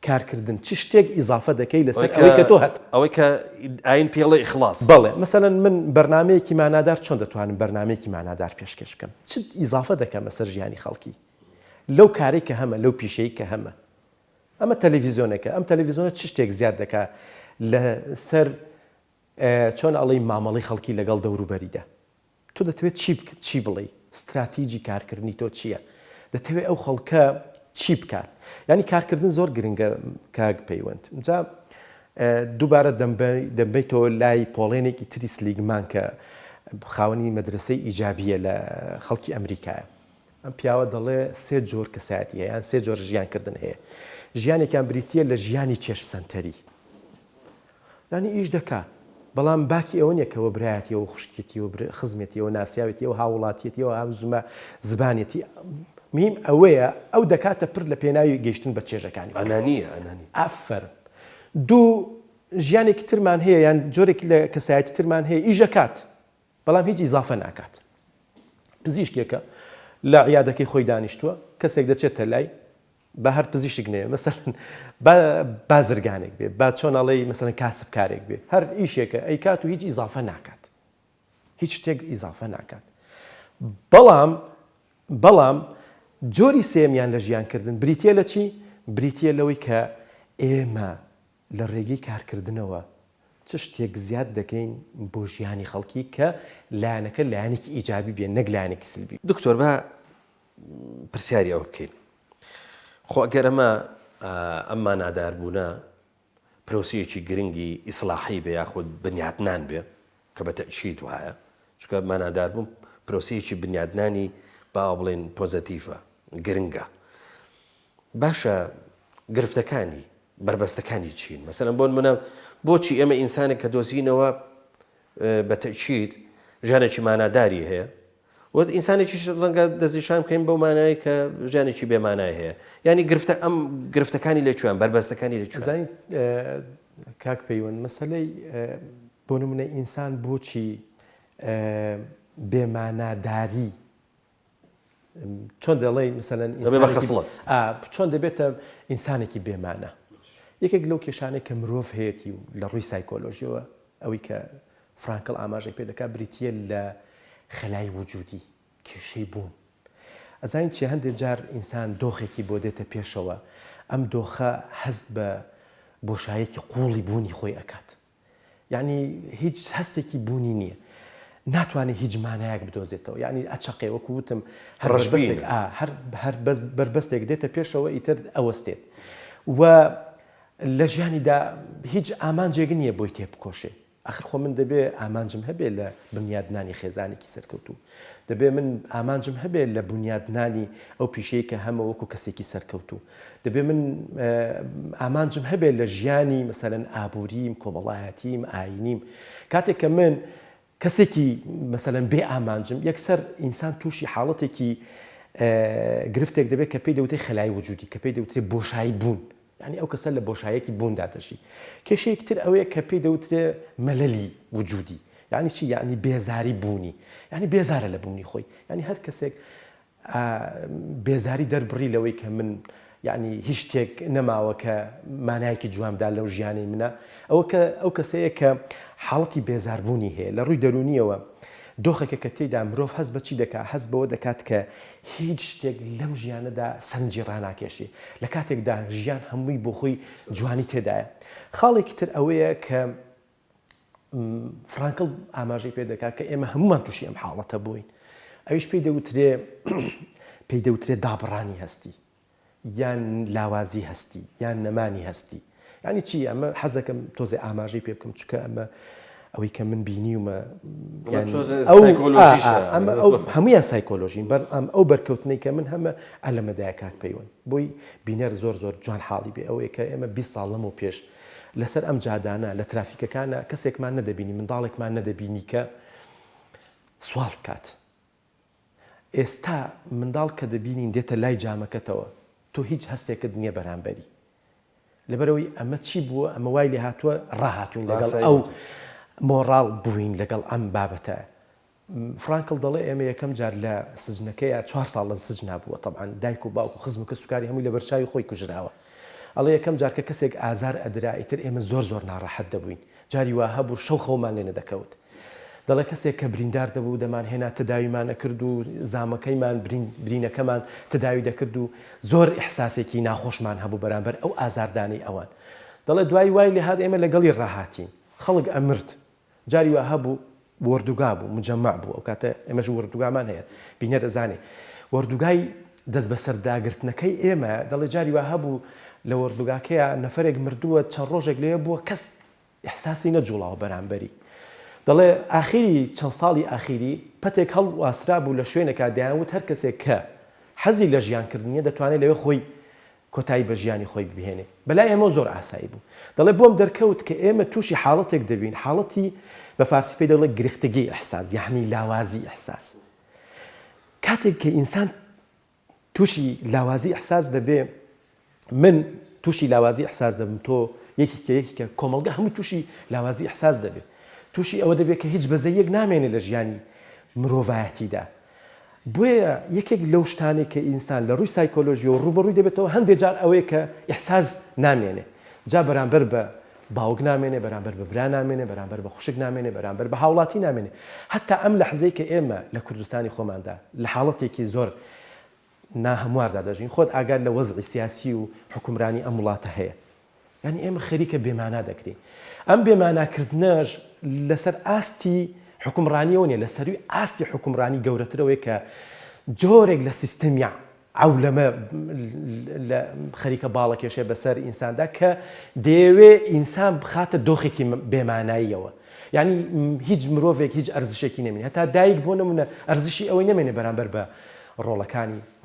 کارکردن چ شتێک ئیزافە دەکەی لەسەر ئەوەی کە تۆ هەت ئەوەی کە ئاین پێڵی ئیخلاص بەڵێ مەسەلەن من بەرنامەیەکی مانادار چۆن دەتوانم بەرنامەیەکی مانادار پێشکەش بکەم چ ئیزافە دەکەم لەسەر ژیانی خەڵکی لەو کارێک کە هەمە لەو پیشەی کە هەمە ئەمە تەلەڤیزیۆنەکە ئەم تەلەڤیزیۆنە چ شتێک زیاد دەکا لەسەر چۆن ئەڵێی مامەڵی خەڵکی لەگەڵ دەوروبەریدا تۆ دەتەوێت چی بڵێ استراتیجی کارکردنی تۆ چییە دەتەوێت ئەو خەڵکە چی بکات ینی کارکردن زۆر گرنگە کاک پەیوەند جا دووبارە دەمبیتەوە لای پۆڵێنێکی تری سلیگمان کە خاوەنی مەدرسەی ئیجابیە لە خەڵکی ئەمریکایە ئەم پیاوە دەڵێ سێ جۆر کەسایەتی هەیە یان سێ جۆر ژیانکردن هەیە ژیانێکیان بریتە لە ژیانی چێژ سەنتەری ینی ئیش دەکا بەڵام باکی ئەوە نیەکەوە برایەتیەوە خوشکێتیەوە خزمێتیەوە ناسیاوێتیەوە هاوڵاتیەتیەوە هاوزمە زبانێتی مهم ئەوەیە ئەو دەکاتە پر لە پێناوی گەیشتن بە چێژەکانی ئەنانیە ئافەر دوو ژیانێکی ترمان هەیە یان جۆرێکی لە کەسایەتی ترمان هەیە ئیژەکات بەڵام هیچ ئیزافە ناکات پزیشکێکە لە عیادەکەی خۆی دانیشتووە کەسێک دەچێتە لای بە هەر پزیشک نەیە مەسەلەن بازرگانێک بێ با چۆن ئەڵێی مەسەلەن کاسب کارێک بێ هەر ئیشێکە ئەیکات و هیچ ئیزافە ناکات هیچ شتێک ئیزافە ناکات بەڵام جۆری سێمیان لە ژیانکردن بریتە لە چی؟ بریتە لەوەی کە ئێمە لە ڕێگەی کارکردنەوە چ شتێک زیاد دەکەین بۆ ژیانی خەڵکی کە لایەنەکە لایەنێکی ئیجابی بێن نەک لایەنێکی سلبی. دکتۆر بە پرسیاری ئەوە بکەین خۆ ئەگەر ئەمما ناداربوونە پرۆسیەکی گرنگی ئیسلاحی بێ یاخود بنیادنان بێ کە بە تەشید وایە چونکە ماناداربوون پرۆسیەکی بنیادنانی با بڵێن پۆزەتیڤە گرنگە باشە گرفتەکانی بربەستەکانی چین مەسەلەن بۆ منە بۆچی ئێمە ئینسانێک کە دۆزینەوە بەتەکید ژیانێکی ماناداری هەیە و ئینسانێکیش ڕەنگە دەستنیشان بکەین بەو مانایی کە ژیانێکی بێمانای هەیە ینی ئەم گرفتەکانی لەکوێن بربەستەکانی لەکوێن کاک پەیوەند مەسەلەی بۆ نمونە ئینسان بۆچی بێماناداری چۆن دەڵێ مەسەلەن چۆن دەبێتە ئینسانێکی بێمانە یەکێک لەو کێشانەی کە مرۆڤ هەیەی و لە ڕووی سایکۆلۆژیەوە ئەوەی کە فرانکل ئاماژەی پێ دەکات بریتیە لە خەلای وجودی کێشەی بوون ئەزانین چی هەندێک جار ئینسان دۆخێکی بۆ دێتە پێشەوە ئەم دۆخە هەست بە بۆشایەکی قوڵی بوونی خۆی ئەکات یعنی هیچ هەستێکی بوونی نییە ناتوانێت هیچ مانایەک بدۆزێتەوە یعنی ئەچەقێ وەکو وتم هەر بربەستێک دێتە پێشەوە ئیتر ئەوەستێت و لە ژیانیدا هیچ ئامانجێک نییە بۆی تێبکۆشێ ئەخر خۆ من دەبێ ئامانجم هەبێ لە بنیادنانی خێزانێکی سەرکەوتوو دەبێ من ئامانجم هەبێ لە بنیادنانی ئەو پیشەیە کە هەمە وەکو کەسێکی سەرکەوتوو دەبێ من ئامانجم هەبێ لە ژیانی مەسەلەن ئابووریم کۆمەڵایەتیم ئاینیم کاتێک کە من کەسێکی مەسەلەن بێ ئامانجم یەکسەر ئینسان تووشی حاڵەتێکی گرفتێک دەبێت کە پێی دەوتێ خەلای وجودی کە پێی دەوترێت بۆشایی بوون ینی ئەو کەسە لە بۆشایەکی بووندا دەژی کێشەیەکتر ئەوەیە کە پێی دەوترێ مەلەلی وجودی یعنی چی یعنی بێزاری بوونی یعنی بێزارە لە بوونی خۆی ینی هەر کەسێک بێزاری دەربڕی لەوەی کە من یعنی هیچ شتێک نەماوە کە مانایەکی جوامدا لەو ژیانەی منە ئەو کەسەیە کە حاڵەتی بێزاربوونی هەیە لە ڕووی دەرونیەوە دۆخێکە کە تێیدا مرۆڤ هەست بە چی دەکات هەست بەوە دەکات کە هیچ شتێک لەم ژیانەدا سەرنجی ڕناکێشی لە کاتێکدا ژیان هەمووی بۆ خۆی جوانی تێدایە خاڵێکی تر ئەوەیە کە فرانکل ئاماژەی پێ دەکات کە ئێمە هەمومان تووشی ئەم حاڵەتە بووین ئەویش پێی دەوترێ دابڕانی هەستی یان لاوازی هەستی یان نەمانی هەستی ینی چی ئەمە حەزەکەم تۆزێ ئاماژەی پێ بکەم چکە ئەمە ئەوەی کە من بینیومە هەمویان سایکۆلۆژین ئەو بەرکەوتنەی کە من هەمە ئەلەمەدایە کاک پەیوەند بۆی بینەر زۆر جوان حاڵی بێ ئەوەیە کە ئێمە 20 ساڵ لەمەوە پێش لەسەر ئەم جادانە لە ترافیکەکانە کەسێکمان نەدەبینی منداڵێکمان نەدەبینی کە سوال بکات ئێستا منداڵ کە دەبینین دێتە لای جامەکەتەوە تۆ هیچ هەستێکت نییە بەرامبەری لەبەرەوەی ئەمە چی بووە ئەمە وای لێ هاتووە ڕاهاتوین لەگەڵ ئەو مۆڕاڵ بووین لەگەڵ ئەم بابەتە فرانکل دەڵێ ئێمە یەکەم جار لە سزنەکەیە 4 ساڵ لە سزنا بووە طبعاً دایک و باوک و خزمکە سوکاری هەمووی لە بەرچاوی خۆی کوژراوە ئەڵێ یەکەم جار کە کەسێک ئازار ئەدرا ئیتر ئێمە زۆر ناڕەحەت دەبووین جاری وا هەبوو شەو خەومان لێ نەدەکەوت دەڵێ کەسێک کە بریندار دەبوو دەمان هێنا تداویمان ئەکرد و زامەکەیمان برینەکەمان تداوی دەکرد و زۆر ئیحساسێکی ناخۆشمان هەبوو بەرامبەر ئەو ئازاردانەی ئەوان دەڵێ دوای وای لێ هات ئێمە لەگەڵی ڕاهاتین خەڵک ئەمرد جاری وا هەبوو وەردوگا بوو مجەمع بوو ئەو کاتە ئێمەش وەردوگامان هەیە بینەر ئەزانێ وەردوگای دەست بەسەرداگرتنەکەی ئێمە دەڵێ جاری وا هەبوو لە وەردوگاکەیە نەفرێک مردووە چەند ڕۆژێک لێ بووە کەس ئیحساسی نەجوڵاوە بەرامبەری دەڵێ ئاخری چەند ساڵی ئاخیری پەتێک هەڵ واسرا بوو لە شوێنێکا دەیانوت هەر کەسێک کە حەزی لە ژیانکردنیە دەتوانێت لەوێ خۆی کۆتایی بە ژیانی خۆی ببهێنێ بەلای ئێمە زۆر ئاسایی بوو دەڵێ بۆم دەرکەوت کە ئێمە تووشی حاڵەتێک دەبین حاڵەتی بە فارسی پێی دەڵێ گرفتگی ئیحساس یعنی لاوازی ئیحساس کاتێک کە ئینسان تووشی لاوازی ئیحساس دەبێ من تووشی لاوازی ئیحساس دەبم تۆ یەکێکە کۆمەڵگە هەموو تووشی لاوازی ئیحساس دەبێت تووشی ئەوە دەبێت کە هیچ بەزەیەک نامێنێت لە ژیانی مرۆڤایەتیدا بۆیە یەکێک لەو شتانێک کە ئینسان لە ڕووی سایکۆلۆژی و ڕوبەڕووی دەبێتەوە هەندێک جار ئەوەیە کە ئیحساس نامێنێ جا بەرامبەر بە باوک نامێنێ بەرامبەر بە برا نامێنێ بەرامبەر بە خوشک نامێنێ بەرامبەر بە هاوڵاتی نامێنێ حتا ئەم لەحزەی کە ئێمە لە کوردستانی خۆماندا لە حاڵەتێکی زۆر ناهەمواردا دەژین خۆت ئاگاد لە وەزعی سیاسی و حکومرانی ئەم وڵاتە هەیە یعنی ئێمە خەریکە بێمانا دەکرین ئەم بێماناکردنەش لەسەر ئاستی حکومڕانیەوە نیە لە سەروی ئاستی حکومڕانی گەورەترەوەی کە جۆرێک لە سیستەمی عولەمە لە خەریکە باڵەکێشێ بەسەر ئینساندا کە دەیەوێ ئینسان بخاتە دۆخێکی بێماناییەوە یعنی هیچ مرۆڤێک هیچ ئەرزشێکی نەمێنێ هەتا دایک بۆ نمونە ئەرزشی ئەوەی نەمێنێ بەرامبەر بە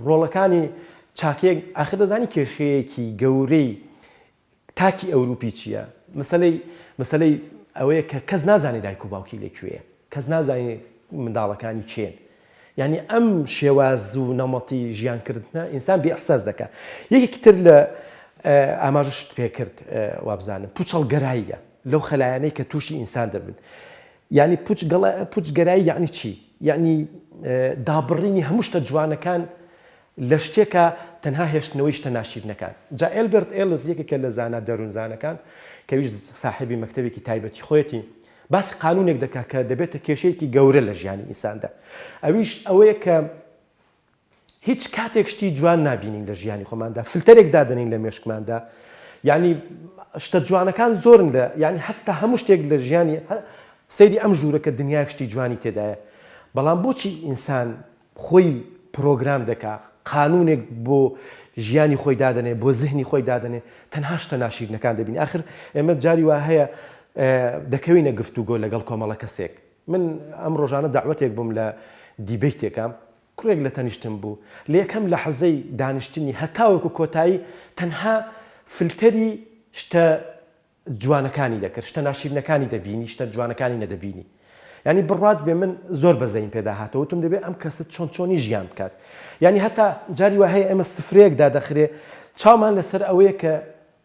ڕۆڵەکانی چاکەیەک ئاخر دەزانی کێشەیەکی گەورەی تاکی ئەوروپی چییە؟ مەسەلەی ئەوەیە کە کەس نازانێت دایک و باوکی لێکوێیە، کەس نازانێت منداڵەکانی چێن. یعنی ئەم شێواز و نەمەتی ژیانکردنە ئینسان بێئەحساس دەکات. یەکێکی تر لە ئاماژەشت پێکرد وابزانم پوچەڵگەراییە لەو خەلایانەی کە تووشی ئینسان دەبن. یعنی پوچگەرایی یعنی چی؟ یعنی دابڕینی هەموو شتە جوانەکان لە شتێکە تەنها هێشتنەوەی شتە ناشیرنەکان. جا ئێلبرت ئێلز یەکێکە لە زانا دەروونزانەکان کە ویش ساحبی مەکتەبێکی تایبەتی خۆیەتی باسی قانونێک دەکات کە دەبێتە کێشەیەکی گەورە لە ژیانی ئینساندا. ئەویش ئەوەیە کە هیچ کاتێک شتی جوان نبینین لە ژیانی خۆماندا، فلتەرێک دادنین لە مێشکماندا. یعنی شتە جوانەکان زۆرن لە یعنی حتا هەموو شتێک لە ژیانی سەیری ئەم ژوورەکە دنیا شتی جوانی تێدایە. بەڵام بۆچی ئینسان خۆی پرۆگرام دەکات، قانونێک بۆ ژیانی خۆی دادنێ، بۆ زهنی خۆی دادنێ، تەنها شتە ناشیرنەکان دەبین. آخر ئێمە جاری وا هەیە دەکەوینە گفتوگۆ لەگەڵ کۆمەڵە کەسێک. من ئەم ڕۆژانە داوەتێک بووم لە دیبیتێکم، کوڕێک لە تەنیشتم بوو، لە یەکەم لە حەزەی دانیشتنی هەتاوەکو کۆتایی تەنها فلتەری شتە جوانەکانی دەکرد، شتە ناشیرنەکانی دەبینی، شتە جوانەکانی نەدەبینی. ینی بڕات بێ من زۆر بەزەین پێدا هاتەوە، وتم دەبێت ئەم کەست چۆنی ژیان بکات. ینی هەتا جاری وا هەیە ئێمە سفرەیەک دادەخرێ چاومان لەسەر ئەوەیە کە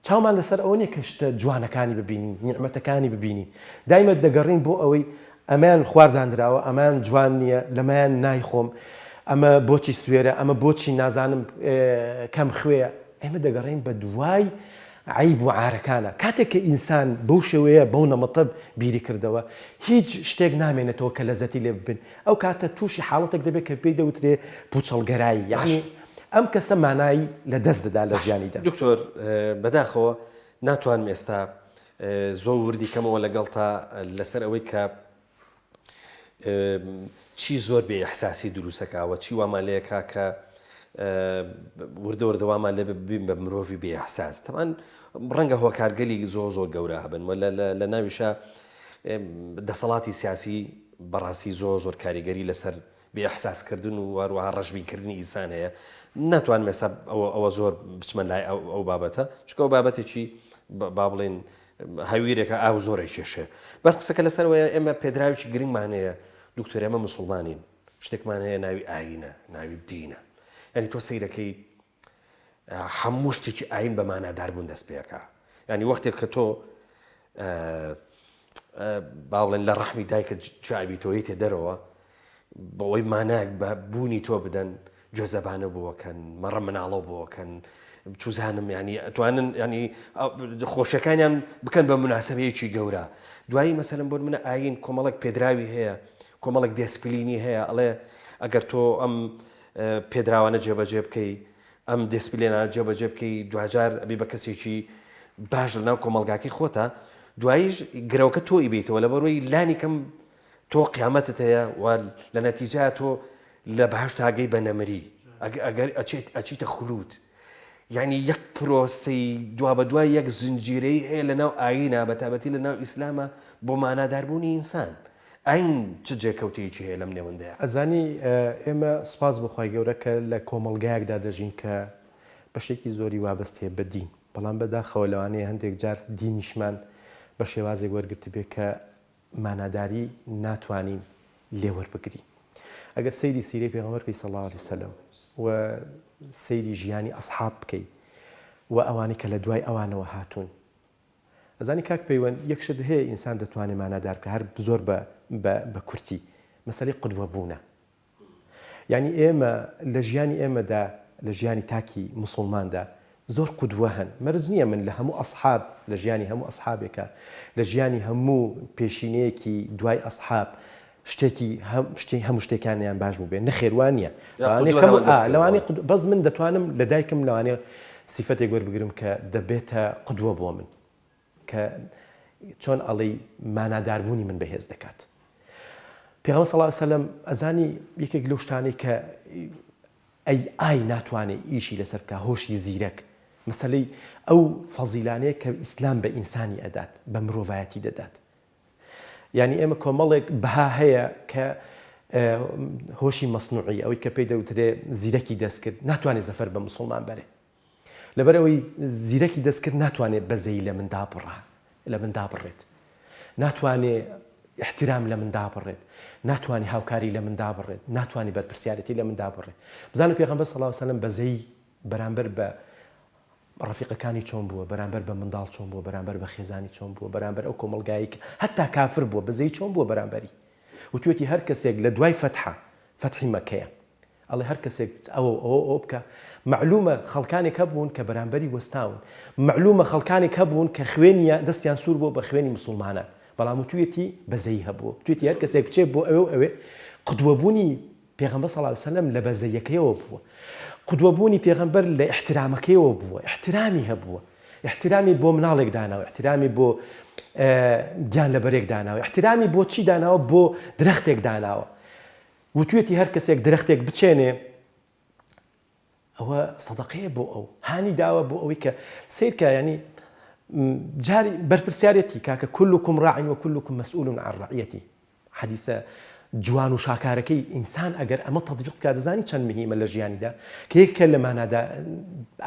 چاومان لەسەر ئەوە نیە کە شتە جوانەکانی ببینین، نیعمەتەکانی ببینین. دایمە دەگەڕین بۆ ئەوەی ئەمان خوارداندراوە، ئەمان جوان نییە، لەمایان نایخۆم، ئەمە بۆچی سوێرە، ئەمە بۆچی نازانم کەم خوێە. ئێمە دەگەڕین بە دوای عیب و عارەکانە. کاتێک کە ئینسان بەو شێوەیە بەو نەمەتە بیری کردەوە هیچ شتێک نامێنێتەوە کە لەزەتی لێ ببن. ئەو کاتە تووشی حاڵەتێک دەبێت کە پێی دەوترێ پوچەڵگەرایی. یعنی ئەم کەسە مانایی لە دەست دەدا لە ژیانیدا. دکتۆر بەداخەوە ناتوانم ئێستا زۆر وردی کەمەوە لەگەڵ تا لەسەر ئەوەی کە چی زۆر بێ ئەحساسی دروستەکەوە، چی وامان لەیەکا کە وردە وردەوامان لێ ببین بە مرۆڤی بێ ئەحساس. تەمان ڕەنگە هۆکارگەلی زۆر گەورە هەبن و لە ناویشە دەسەڵاتی سیاسی بەڕاستی زۆر کاریگەری لەسەر بێ ئەحساسکردن و هەروەها ڕەشبینکردنی ئینسان هەیە. ناتوانم ئێستا ئەوە زۆر بچمە لای ئەو بابەتە، چونکە ئەو بابەتێکی با بڵێن هەویرێکە ئاو زۆرە کێشێ. بەس قسەکە لەسەرەوەیە ئێمە پێدراویی گرنگمان هەیە دکتۆر، ئێمە موسڵمانین، شتێکمان هەیە ناوی ئاینە، ناوی دینە. ینی تۆ سەیرەکەی هەموو شتێکی ئاین بە ماناداربوون دەست پێەکە. ینی وەختێک کە تۆ با بڵێن لە ڕەحمی دایکە جوابی تۆی تێ دەرەوە بەوەی مانایەک بە بوونی تۆ بدەن، جۆزەبانە بووەکەن، مەڕە مناڵە بووەکەن، چوزانم ینی ئەتوانن ینی خۆشەکانیان بکەن بە مناسبەیەکی گەورە. دوایی مەسەلەن بۆ منە ئاین کۆمەڵک پێدراوی هەیە، کۆمەڵک دێسپلینی هەیە، ئەڵێ ئەگەر تۆ ئەم پێدراوانە جێبەجێ بکەی، ئەم دێسپلێنانە جێبەجێ بکەی، دوجار ئەبێ بە کەسێکی باش لەناو کۆمەلگاکەی خۆتە، دواییش گرەوەکە تۆی بیتەوە لە بەڕۆی لانی کەم تۆ قیامەتت هەیە و لە نەتیجە تۆ لە بەهەشت ئاگەی بە نەمەری ئەگەر ئەچیتە خولوت. یعنی یەک پرۆسەی دوا بە دوای یەک زنجیرەی هەیە لەناو ئاینە، بەتابەتی لەناو ئیسلامە بۆ ماناداربوونی ئینسان. ئاین چ جێکەوتەیەکی هەیە لەم نێوەندەیە؟ ئەزانی ئێمە سوپاس بخوای گەورە کە لە کۆمەڵگایەکدا دەژین کە بەشێکی زۆری وابەستەیە بە دین، بەڵام بەداخەوە لەوانەیە هەندێک جار دینیشمان بە شێوازێک وەرگرت بێ کە ماناداری ناتوانین لێوەربگری. ئەگەر سەیری سیرەی پێغەمبەر بکەی صلی الله علیه وسلم و سەیری ژیانی ئەسحاب بکەی و ئەوانی کە لە دوای ئەوانەوە هاتوون، ئەزانی کاک پەیوەند یەک شت هەیە ئینسان دەتوانێت مانادار بکە، هەر زۆر بە کورتی، مەسەلەی قودوە بوونە. یعنی ئێمە لە ژیانی ئێمەدا، لە ژیانی تاکی موسڵماندا زۆر قودوە هەن. مەرج نییە من لە هەموو ئەسحاب، لە ژیانی هەموو ئەسحابێکە، لە ژیانی هەموو پێشینەیەکی دوای ئەسحاب هەموو شتێکانیان باش بوو بێ، نەخێوان نییە. لەوانەیە بەس من دەتوانم لە دایکم لەوانەیە سیفەتێک وەربگرم کە دەبێتە قودوە بۆ من، کە چۆن ئەڵێی ماناداربوونی من بەهێز دەکات. پێغەمبەر صلی الله علیه وسلم ئەزانی یەکێک لەو شتانەی کە ئای ناتوانێت ئیشی لەسەر بکە، هۆشی زیرەک، مەسەلەی ئەو فەزیلانەیە کە ئیسلام بە ئینسانی ئەدات، بە مرۆڤایەتی دەدات. یعنی ئێمە کۆمەڵێک بەها هەیە کە هۆشی مەسنوعی، ئەوەی کە پێی دەوترێ زیرەکی دەست کرد، ناتوانێت زەفەر بە موسڵمان بەرێ. لەبەرەوەی زیرەکی دەستکرد ناتوانێت بەزەی لە مندا بڕێت ناتوانێت احترام لە مندا بڕێت ناتوانانی هاوکاری لە مندا بڕێت ناتوانانی بەرپرسیارەتی لە مندا بڕێت بزانە پێغەمبەر صلی الله علیه و سلم بەزەی بەرامبەر بە ڕەفیقەکانی چۆن بووە بەرامبەر بە منداڵ چۆن بووە بەرامبەر بە خێزانی چۆن بووە بەرامبەر ئەو کۆمەلگایی کە هەتا کافر بووە بەزەی چۆن بووە بەرامبەری وتوێتی هەر کەسێک لە دوای فەتحی مەکەیە ئەڵێ هەر کەسێک ئەوە بکە معلومە خەڵکانێک هەبوون کە بەرامبەری وەستاون معلومە خەڵکانێک هەبوون کە خوێنیە دەستیان سوور بووە بە خوێنی مسلمانان بەڵام توێتی بەزەی هەبووە توێتی هەر کەسێک بچێت بۆ ئەوێ قودوەبوونی پێغەمبەر صلی الله علیه و سلم لە بەزەیەکەیەوە بووە قودوەبوونی پێغەمبەر لە احترامەکەیەوە بووە احترامی هەبووە احترامی بۆ مناڵێک داناوە احترامی بۆ گیان لەبەرێک داناوە احترامی بۆ چی داناوە بۆ درەختێک داناوە وتوێتی هەر کەسێک درەختێک بچێنێ ئەوە سەدەقەیە بۆ ئەو هانی داوە بۆ ئەوەی کە سیرکە ینی جاری بەرپرسیارەتی کاکە كلكم راع وكلكم مسؤول عن رعيته حدیثە جوان و شاکارەکەی ئینسان ئەگەر ئەمە تەطبیق بکات دەزانی چەند مهمە لە ژیانیدا کە یەکێکە لە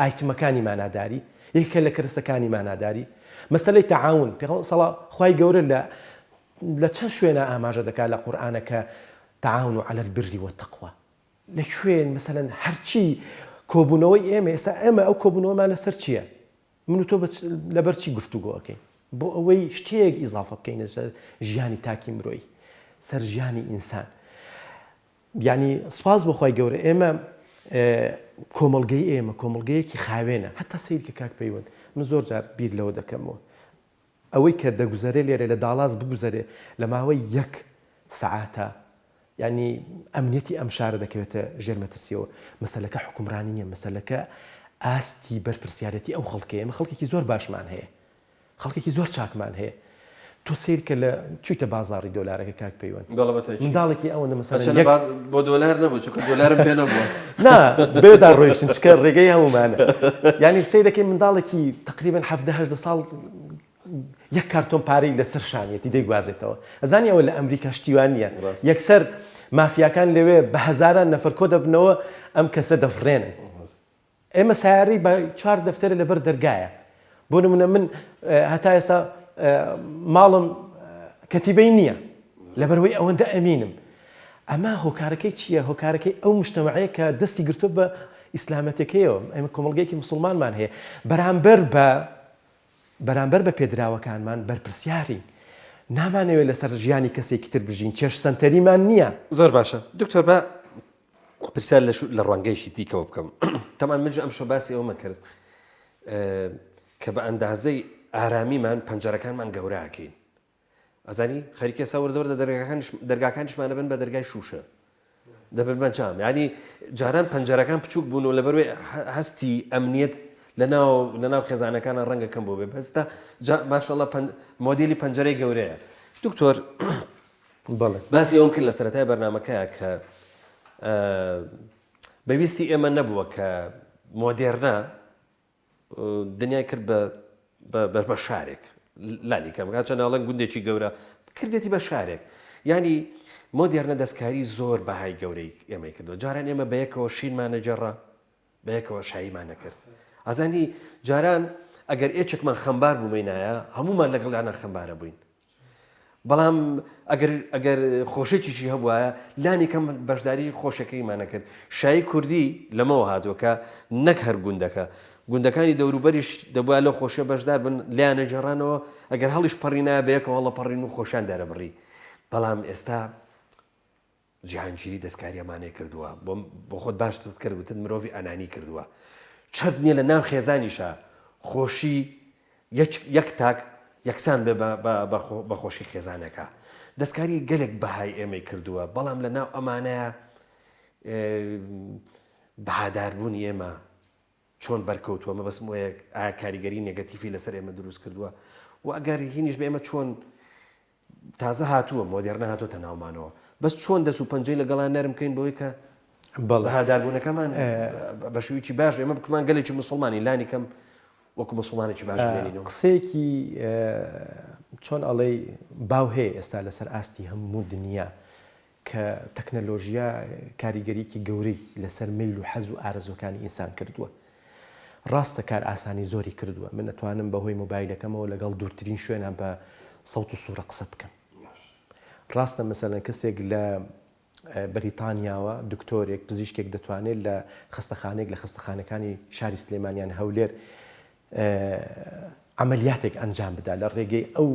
ئایتمەکانی ماناداری یەکێکە لە کەرسەکانی ماناداری مەسەلەی تەعاون پێغەمبەر صلی الله خوای گەورە لە چەند شوێنە ئاماژە دەکات لە قورئانەکە تعاونوا على البر والتقوى لەکوێن مەسەلەن هەرچی کۆبوونەوەی ئێمە ئەو کۆبوونەوەمان لەسەر چییە من و تۆ لەبەر چی گفتوگۆەکەین بۆ ئەوەی شتێک ئیزافە بکەین لەسەر ژیانی تاکی مرۆیی سەر ژیانی ئینسان یعنی سوپاس بۆخوای گەورە ئێمە کۆمەڵگەی ئێمە کۆمەڵگەیەکی خاوێنە هەتا سیرکە کاک پەیوەند من زۆر جار بیر لەوە دەکەمەوە ئەوەی کە دەگوزارێ لێرە لە داڵاز بگوزارێ لە ماوەی 1 سەعاتە ینی ئەمنیەتی ئەم شارە دەکەوێتە ژێرمەترسیەوە مەسەلەکە حکومڕانی نییە مەسەلەکە ئاستی بەرپرسیارەتی ئەو خەڵکەیە ئەمە خەڵکێکی زۆر باشمان هەیە خەڵکێکی زۆر چاکمان هەیە تۆ سیرکە لە چوویتە بازاڕی دۆلارەکە کاک پەیوەند منداڵێکی ئەوەندە مەسەلەن بۆ دۆلار نەبوو چونکە دۆلارم پێ نەبووە نا بێدا ڕۆیشتن چکە ڕێگەی هەمومانە یعنی سیرەکەی منداڵێکی تقریبا 17 ساڵ یەک کارتۆن پارەی لەسەر شانیەتی دەیگوازێتەوە ئەزانی ئەوە لە ئەمریکا شتیوان نییە یەکسەر مافیاکان لەوێ بە هەزاران نەفەر کۆ دەبنەوە ئەم کەسە دەفڕێنن ئێمە سیاری بە 4 دەفتەرە لەبەر دەرگایە بۆ نمونە من هەتا ئێستا ماڵم کەتیبەی نییە لەبەرەوەی ئەوەندە ئەمینم ئەمە هۆکارەکەی چییە هۆکارەکەی ئەو مجتەمەعەیە کە دەستی گرتووە بە ئیسلامەتەکەیەوە ئێمە کۆمەڵگەیەکی مسلمانمان هەیە بەرامبەر بە پێدراوەکانمان بەرپرسیاری نامانەوێت لەسەر ژیانی کەسێکی تر بژین چێش سەنتەریمان نییە زۆر باشە دکتۆر بە پرسیار لە ڕوانگەیشی دیکەوە بکەم تەمان من ئەم شۆ باسی ئەومە کرد کە بە ئەندازەی ئارامیمان پەنجەرەکانمان گەوراکەین ئەزانی خەریکە ساوردەوەردە دەرگاکانیشمانە بن بە دەرگای شوشە دەبن بەنجام ینی جاران پەنجەرەکان بچووک بوون و لەبەروێ هەستی ئەمنیەت لەناو خێزانەکانە ڕەنگە کەم بۆ بێ بەستا ماشەڵڵا مۆدیلی پەنجەرەی گەورەیە دکتۆر باسی ئەوم کرد لە سەرەتای بەرنامەکەیە کە بەویستی ئێمە نەبووە کە مۆدێرنا دنیای کرد بە شارێک لانی کەم چەند ناڵەن گوندێکی گەورە کردێتی بە شارێک ینی مۆدێرنە دەستکاری زۆر بەهای گەورەی ئێمەی کردو جاران ئێمە بەیەکەوە شینمانە جێڕا بەیەکەوە شایمانە کرد ئەزانی جاران ئەگەر ئێچێکمان خەمبار بوومەینایە هەمومان لەگەڵیانە خەمبارە بووین بەڵام ئەگەر خۆشێکیشی هەبوایە لانی کەم بەشداری خۆشەکەیمانە کرد شایی کوردی لەمەوە هاتووەکە نەک هەر گوندەکانی دەوروبەریش دەبووە لەو خۆشیە بەشدار بن لیانە جێڕانەوە ئەگەر هەڵیش پەڕینایە بەیەکەوە هەڵە پەڕین و خۆشیان دەرەبڕی بەڵام ئێستا جیهانگیری دەستکاریەمانەی کردووە بۆ خۆت باشت کرد وتت مرۆڤی ئەنانی کردووە چەند نییە لە ناو خێزانیشە خۆشی یەک تاک یەکسان بێ بە خۆشی خێزانەکە دەستکاری گەلێک بەهای ئێمەی کردووە بەڵام لە ناو ئەمانەیە بەهاداربوونی ئێمە چۆن بەرکەوتووە مە بەسم وەیە ئایا کاریگەری نێگەتیفی لەسەر ئێمە دروست کردووە و ئەگەر هینیش بە ئێمە چۆن تازە هاتووە مۆدێرنە هاتووەتە ناومانەوە بەس چۆن دەست و پەنجەی لەگەڵان نەرم بکەین بەوەی کە بەهاداربوونەکەمان بە شێوەیەکی باش ئێمە بکمان گەلێکی مسلمانی لانی کەم وەکو مسلمانێکی باش بێنینەوە قسەیەکی چۆن ئەڵێ باو هەیە ئێستا لەسەر ئاستی هەموو دنیا کە تەکنەلۆژیا کاریگەریکی گەورەی لەسەر میل و حەز و ئارەزوەکانی ئینسان کردووە ڕاستە کار ئاسانی زۆری کردووە من نەتوانم بەهۆی مۆبایلەکەمەوە لەگەڵ دوورترین شوێنە بە سەوت و سوورە قسە بکەم ڕاستە مەسەلەن کەسێک لە بەریتانیاوە دکتۆرێک پزیشکێک دەتوانێت لە خستەخانێک لە خستەخانەکانی شاری سلێمانیان هەولێر عملیاتێک ئەنجام بدا لە ڕێگەی ئەو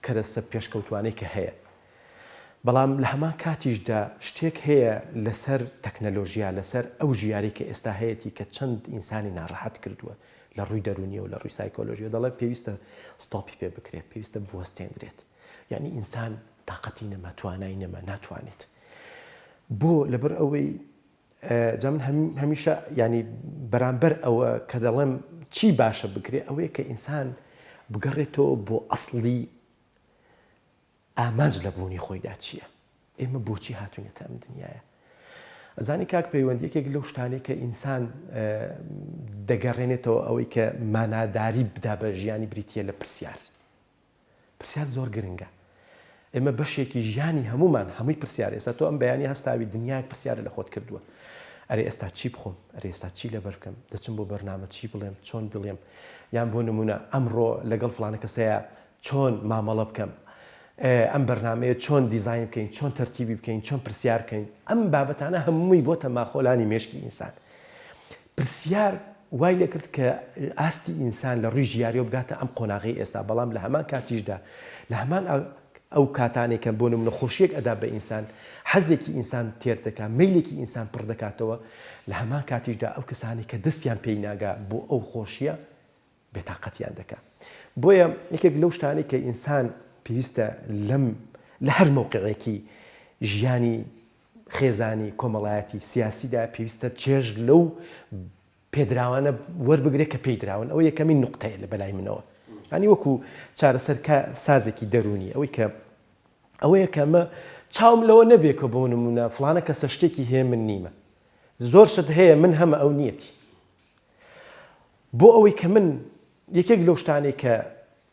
کەرەسە پێشکەوتوانەی کە هەیە بەڵام لە هەمان کاتیشدا شتێک هەیە لەسەر تەکنەلۆژیا لەسەر ئەو ژیاری کە ئێستا هەیەی کە چەند ئینسانی ناڕەحەت کردووە لە ڕووی دەرونیە و لە ڕووی سایکۆلۆژیە دەڵێ پێویستە ستۆپی پێ بکرێت پێویستە بوەستێنرێت یعنی ئینسان تااقەتی نەما توانای نەما ناتوانێت بۆ لەبەر ئەوەی جا من هەمیشە ینی بەرامبەر ئەوە کە دەڵێم چی باشە بکرێت ئەوەیە کە ئینسان بگەڕێتەوە بۆ ئەسڵی ئامانج لە بوونی خۆیدا چییە ئێمە بۆچی هاتوونێتە ئەم دنیاە ئەزانی کاک پەیوەندیەکێک لەو شتانەیە کە ئینسان دەگەڕێنێتەوە ئەوەی کە ماناداری بدا بە ژیانی بریتە لە پرسیار زۆر گرنگە ئێمە بەشێکی ژیانی هەمومان هەمووی پرسیار ئێستا تۆ ئەم بەیانی هەستاوی دنیاک پرسیارە لە خۆت کردووە ئەرێ ئێستا چی بخۆم ئەرێ ئێستا چی لەبەر بکەم دەچم بۆ بەرنامە چی بڵێم چۆن بڵێم یان بۆ نمونە ئەمڕۆ لەگەڵ فلانە کەسەیە چۆن مامەڵە بکەم ئەم بەرنمەیە چۆن دیزاین بکەین چۆن تەرتیبی بکەین چۆن پرسیار بکەین ئەم بابەتانە هەمووی بۆتە ماخۆلانی مێشکی ئینسان پرسیار وای لێ کرد کە ئاستی ئینسان لە ڕووی ژیاریەوە بگاتە ئەم قۆناغی ئێستا بەڵام لە هەمان کاتیشدا لە هەمان ئەو کاتانێکە بۆ نمونە خۆشیەک ئەدا بە ئینسان حەزێکی ئینسان تێر دەکات میلێکی ئینسان پڕ دەکاتەوە لە هەمان کاتیشدا ئەو کەسانی کە دەستیان پێی ناگا بۆ ئەو خۆشیە بێتاقەتیان دەکات بۆیە یەکێک لەو شتانەی کە ئینسان پێویستە لە هەر مووقعێکی ژیانی خێزانی کۆمەڵایەتی سیاسیدا پێویستە چێژ لەو پێدراوانە وەربگرێت کە پێیدراون ئەو یەکەمین نوقتەیە لە بەلای منەوە ینی وەکو چارەسەر سازێکی دەرونی ئەوەی کە ئەوەیە کە ئەمە چاوم لەوە نەبێت کە بۆ نمونە فلانە کەسە شتێکی هەیە من نیمە زۆر شت هەیە من هەمە ئەو نیەتی بۆ ئەوەی کە من یەکێک لەو شتانێک کە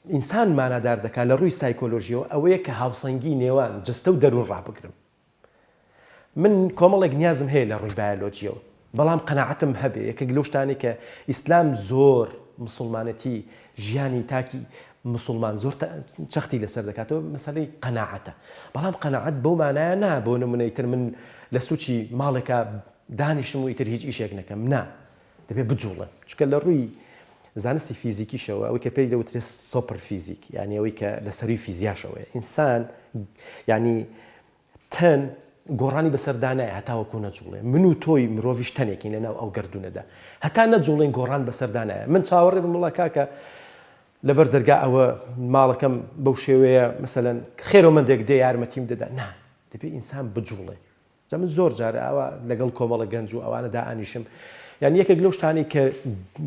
ئینسان مانادار دەکات لە ڕووی سایکۆلۆژیەوە ئەوەیە کە هاوسەنگی نێوان جستە و دەروون ڕابگرم من کۆمەڵێک نیازم هەیە لە ڕووی بایۆلۆجیەوە بەڵام قەناعەتم هەبێ یەکێک لەو شتانێک کە ئیسلام زۆر مسلمانەتی ژیانی تاکی مسلمان زۆر چەختی لەسەر دەکاتەوە مەسەلەی قەناعەتە بەڵام قەناعەت بەو مانایە نا بۆ نمونەیتر من لە سوچی ماڵێکە دانیشم و ئیتر هیچ ئیشێک نەکەم نا دەبێت بجوڵم چکە لە ڕووی زانستی فیزیکیشەوە ئەوەی کە پێی دەوترێت سۆپەر فیزیک یعنی ئەوەی کە لە سەروی فیزیاشەوەی ئینسان ینی تەن گۆڕانی بەسەردانایە هەتاوەکو نەجوڵێ من و تۆی مرۆڤیش تەنێکی لەناو ئەو گردونەدا هەتا نەجوڵێن گۆڕان بەسەردانایە من چاوەڕێ بم وڵا کاکە لەبەر دەرگا ئەوە ماڵەکەم بەو شێوەیە مەسەلەن خێرەوەمەندێک دێ یارمەتیم دەدا نا دەبێت ئینسان بجوڵێ جا من زۆر جارە ئەوە لەگەڵ کۆمەڵە گەنج و ئەوانە دائانیشم یعنی یەکێک لەو شتانی کە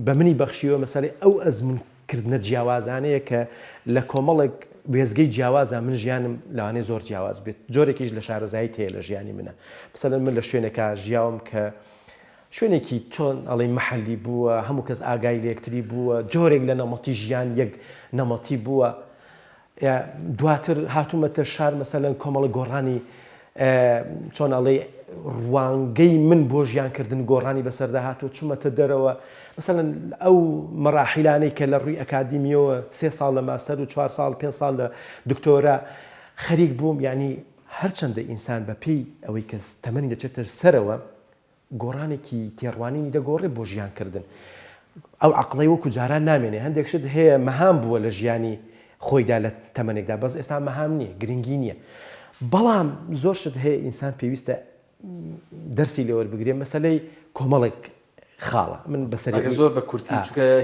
بە منی بەخشیوە مەسەلەی ئەو ئەزمونکردنە جیاوازانەیە کە لە کۆمەڵێک وێزگەی جیاوازە من ژیانم لەوانەیە زۆر جیاواز بێت جۆرێکیش لە شارەزایی هەیە لە ژیانی منە مەسەلەن من لە شوێنێکە ژیاوم کە شوێنێکی چۆن ئەڵێ مەحەلی بووە هەموو کەس ئاگای لە یەکتری بووە جۆرێک لە نەمەتی ژیان یەک نەمەتی بووە دواتر هاتوومەتە شار مەسەلەن کۆمەڵە گۆڕانی چۆن ئەڵێ ڕوانگەی من بۆ ژیانکردن گۆڕانی بەسەردا هاتووە چوومەتە دەرەوە مەسەلەن ئەو مەراحیلانەی کە لە ڕووی ئەکادیمیەوە 3 ساڵ لە ماستەر و 4 ساڵ 5 ساڵ لە دکتۆرا خەریک بووم ینی هەرچەندە ئینسان بە پێی ئەوەی کە تەمەنی دەچێتە سەرەوە گۆڕانێکی تێڕوانینی دەگۆڕێت بۆ ژیانکردن ئەو عەقڵەی وەکو جاران نامێنێ هەندێک شت هەیە مەهام بووە لە ژیانی خۆیدا لە تەمەنێکدا بەس ئێستا مەهام نییە گرنگی نییە بەڵام زۆر شت هەیە ئینسان پێویستە دەرسی لێوە بگرێ مەسەلەی کۆمەڵێک خاڵە من بەسەری زۆر بە کورتی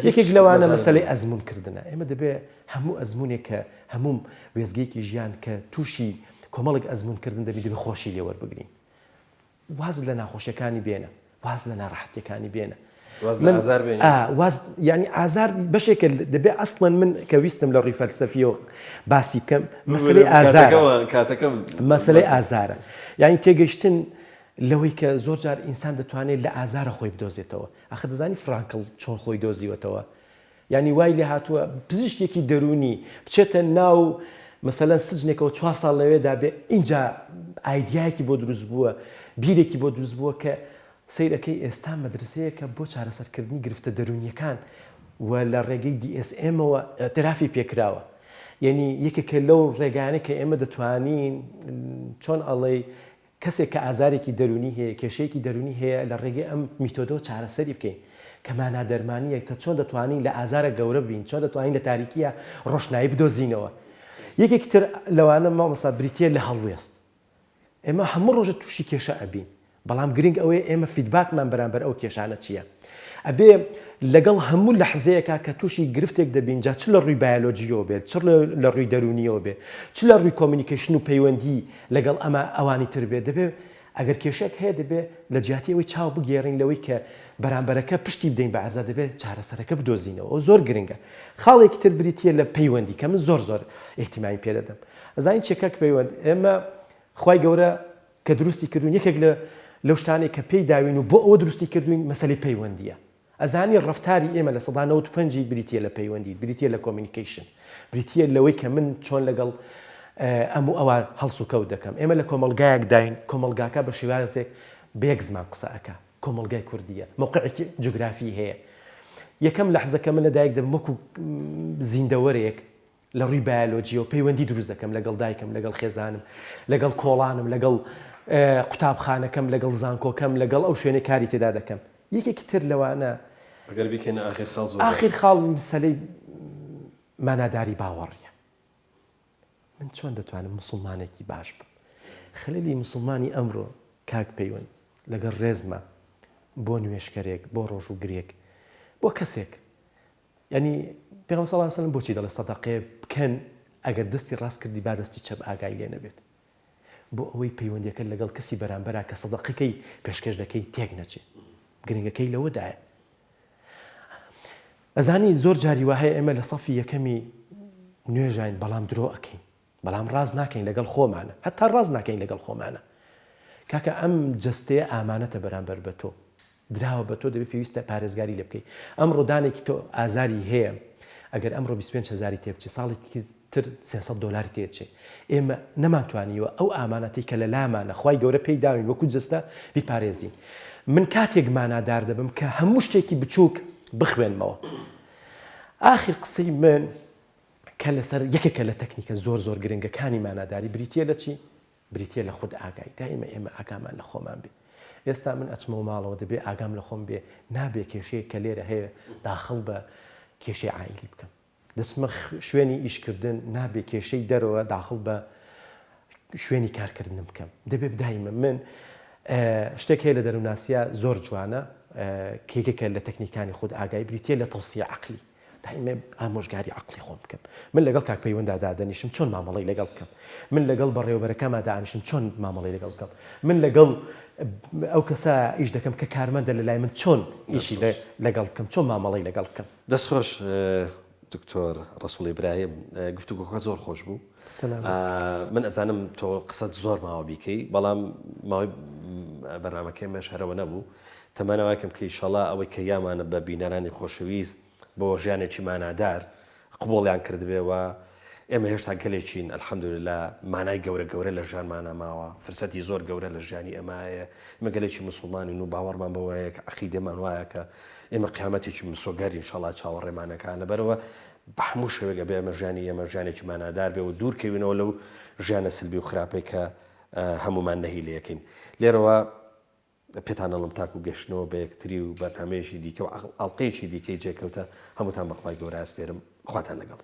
یەکێک لەوانە مەسەلەی ئەزمونکردنە ئێمە دەبێت هەموو ئەزمونێک کە هەموو وێزگەیەکی ژیان کە تووشی کۆمەڵێک ئەزمونکردن دەبێت خۆشی لێوە بگرین واز لە ناخۆشیەکانی بێنە واز لە ناڕەحەتیەکانی بێنە ینی ئازار بەشێکە دەبێت ئەسڵەن من کە ویستم لە ڕووی فەلسەفیەوە باسی بکەم مەسەلەی ئازارە یعنی تێگەیشتن لەوەی کە زۆر جار ئینسان دەتوانێت لە ئازارە خۆی بدۆزێتەوە ئەخە دەزانی فرانکڵ چۆن خۆی دۆزیوەتەوە ینی وای لێ هاتووە پزیشکێکی دەرونی بچێتە ناو مەسەلەن سجنێکەوە 4 ساڵ لەوێدا بێ اینجا ئایدیایەکی بۆ دروست بووە بیرێکی بۆ دروست بووە کە سیرەکەی ئێستا مەدرسەیەکە بۆ چارەسەرکردنی گرفتە دەرونیەکان و لە ڕێگەی DSMەوە ئەترافی پێکراوە. یعنی یەکێکە لەو ڕێگانە کە ئێمە دەتوانین چۆن ئەڵێ کەسێک کە ئازارێکی دەرونی هەیە کێشەیەکی دەرونی هەیە لە ڕێگەی ئەم میتۆدۆ چارەسەری بکەین کە مانادەرمانیە کە چۆن دەتوانین لە ئازارە گەورە بین، چۆن دەتوانین لە تاریکیە ڕۆشنایی بدۆزینەوە. یەکێکی تر لەوانە مامۆستا بریتیە لە هەڵوێست. ئێمە هەموو ڕۆژە تووشی کێشە ئەبین، بەڵام گرنگ ئەوەیە ئێمە فیدباکمان بەرامبەر ئەو کێشانە چییە. ئەبێ لەگەڵ هەموو لەحزەیەکە کە تووشی گرفتێک دەبین جا چ لە ڕووی بایۆلۆجیەوە بێت، چ لە ڕووی دەرونیەوە بێت، چ لە ڕووی کۆمیونیکیشن و پەیوەندی لەگەڵ ئەمە ئەوانی تر بێت، دەبێت ئەگەر کێشێک هەیە دەبێت لە جیاتیەوەی چاو بگێڕین لەوەی کە بەرامبەرەکە پشتی بدەین بە عەرزە، دەبێت چارەسەرەکە بدۆزینەوە. ئەو زۆر گرنگە. خاڵێکی تر بریتیە لە پەیوەندی کە من زۆر ئیحتیمامی پێ دەدەم. ئەزانین چێکەک پەیوەند ئێمە خوای گەورە کە دروستی کردوین یەکێک لەو شتانێک کە پێی داوین و بۆ ئەوە دروستی کردوین مەسەلەی پەیوەندیە. ئەزانی ڕفتاری ئێمە لە 95 بریتیە لە پەیوەندی، بریتیە لە کۆمیونیکیشن، بریتیە لەوەی کە من چۆن لەگەڵ ئەم و ئەوە هەڵس و کەوت دەکەم. ئێمە لە کۆمەلگایەک داین، کۆمەلگاکە بە شێوازێک بەیەک زمان قسە ئەکا، کۆمەلگای کوردیە، موقعێکی جوگرافی هەیە. یەکەم لەحزەکە من لەدایک دەبم وەکو زیندەوەرێک لە ڕووی بایۆلۆجیەوە پەیوەندی دروست دەکەم لەگەڵ دایکم، لەگەڵ خێزانم، لەگەڵ کۆڵانم، لەگەڵ قوتابخانەکەم، لەگەڵ زانکۆکەم، لەگەڵ ئەو شوێنەی کاری تێدا دەکەم. یەکێکی تر لەوانە ئەگەر بیکەین ئاخر خاڵ مەسەلەی ماناداری باوەڕیە. من چۆن دەتوانم موسڵمانێکی باش بم؟ خەلەلی موسڵمانی ئەمڕۆ کاک پەیوەند لەگەڵ ڕێزمە بۆ نوێشکەرێک، بۆ ڕۆژ و گرێک، بۆ کەسێک. یعنی پێغەمبەر صلی الله علیه و سلم بۆچی دەڵێ سەدەقە بکەن ئەگەر دەستی ڕاست کردی با دەستی چەپ ئاگای لێ نەبێت، بۆ ئەوەی پەیوەندیەکە لەگەڵ کەسی بەرامبەرە کە سەدەقەکەی پێشکەش دەکەی تێک نەچێت. گرنگەکەی لەوەدایە. ئەزانی زۆر جاری وهەیە ئێمە لە سەفی یەکەمی نوێژین بەڵام درۆ ئەکەین، بەڵام ڕاز ناکەین لەگەڵ خۆمانە، هەتا ڕاز ناکەین لەگەڵ خۆمانە. کاکە ئەم جستەیە ئامانەتە بەرامبەر بە تۆ، دراوە بە تۆ، دەبێت پێویستە پارێزگاری لێ بکەیت. ئەم ڕۆدانێکی تۆ ئازاری هەیە، ئەگەر ئەمڕۆ 25,000 تێ بچێت، ساڵێکی تر 300 دلار تێچێت. ئێمە نەماتوانیوە ئەو ئامانەتی کە لە لامانە خوای گەورە پێی داوین وەکو جستە بیپارێزین. من کاتێک مانادار دەبم کە هەموو شتێکی بچووک بخوێنمەوە. ئاخر قسەی من کە لەسەر یەکێکە لە تەکنیکە زۆر گرنگەکانی ماناداری بریتیە لە چی؟ بریتیە لە خود ئاگای. دائیمە ئێمە ئاگامان لە خۆمان بێ. ئێستا من ئەچمەوە ماڵەوە دەبێ ئاگام لە خۆم بێ، نابێ کێشەیە کە لێرە هەیە داخڵ بە کێشەی عائیلی بکەم. دەچمە شوێنی ئیشکردن، نابێ کێشەی دەرەوە داخڵ بە شوێنی کارکردن بکەم. دەبێ دائیمە من شتێک هەیە لە دەرووناسیە زۆر جوانە کێکێکە لە تەکنیکانی خود ئاگای بریتیە لە تەوسیە عەقلی. دائیمە ئامۆژگاری عەقلی خۆم بکەم. من لەگەڵ کاک پەیوەندا دادەنیشم چۆن مامەڵەی لەگەڵ بکەم، من لەگەڵ بەڕێوەبەرەکەما دانیشم چۆن مامەڵەی لەگەڵ بکەم، من لەگەڵ ئەو کەسە ئیش دەکەم کە کارمەندە لە لای من چۆن ئیشی لەگەڵ بکەم، چۆن مامەڵەی لەگەڵ بکەم. دەستخۆش دکتۆر ڕەسوڵ ئیبراهیم، گفتوگۆکە زۆر خۆش بوو. من ئەزانم تۆ قسەت زۆر ماوە بیکەی، بەڵام ماوەی بەرنامەکەی مێش هەرەوە نەبوو. تەمەناواکەم کە ئینشەڵا ئەوەی کە یامانە بە بینەرانی خۆشەویست بۆ ژیانێکی مانادار قبوڵیان کردبێەوە. ئێمە هێشتا گەلێکین ئەلحەمدوللا مانای گەورە لە ژیانمانە ماوە، فرسەتی زۆر گەورە لە ژیانی ئەمایە. ئێمە گەلێکی موسڵمانین و باوەڕمان بەوەیە کە عەقیدەمان وایە کە ئێمە قیامەتێکی مسۆگەری ئینشەڵا چاوەڕێمانەکان. لەبەرەوە بە هەموو شێوەیەک ئەبێ ئێمە ژیانێکی مانادار بێ و دوورکەوینەوە لەو ژیانە سلبی و خراپەی کە هەمومان نەهیلەکەین. لێرەوە پێتان ئەڵم تاکو گەشتنەوە بە یەکتری و بەرنامەیەکی دیکە و ئەڵقەیەکی دیکەی جێکەوتە. هەمووتان بەخوای گەورە ئەسپێرم. خواتان لەگەڵ.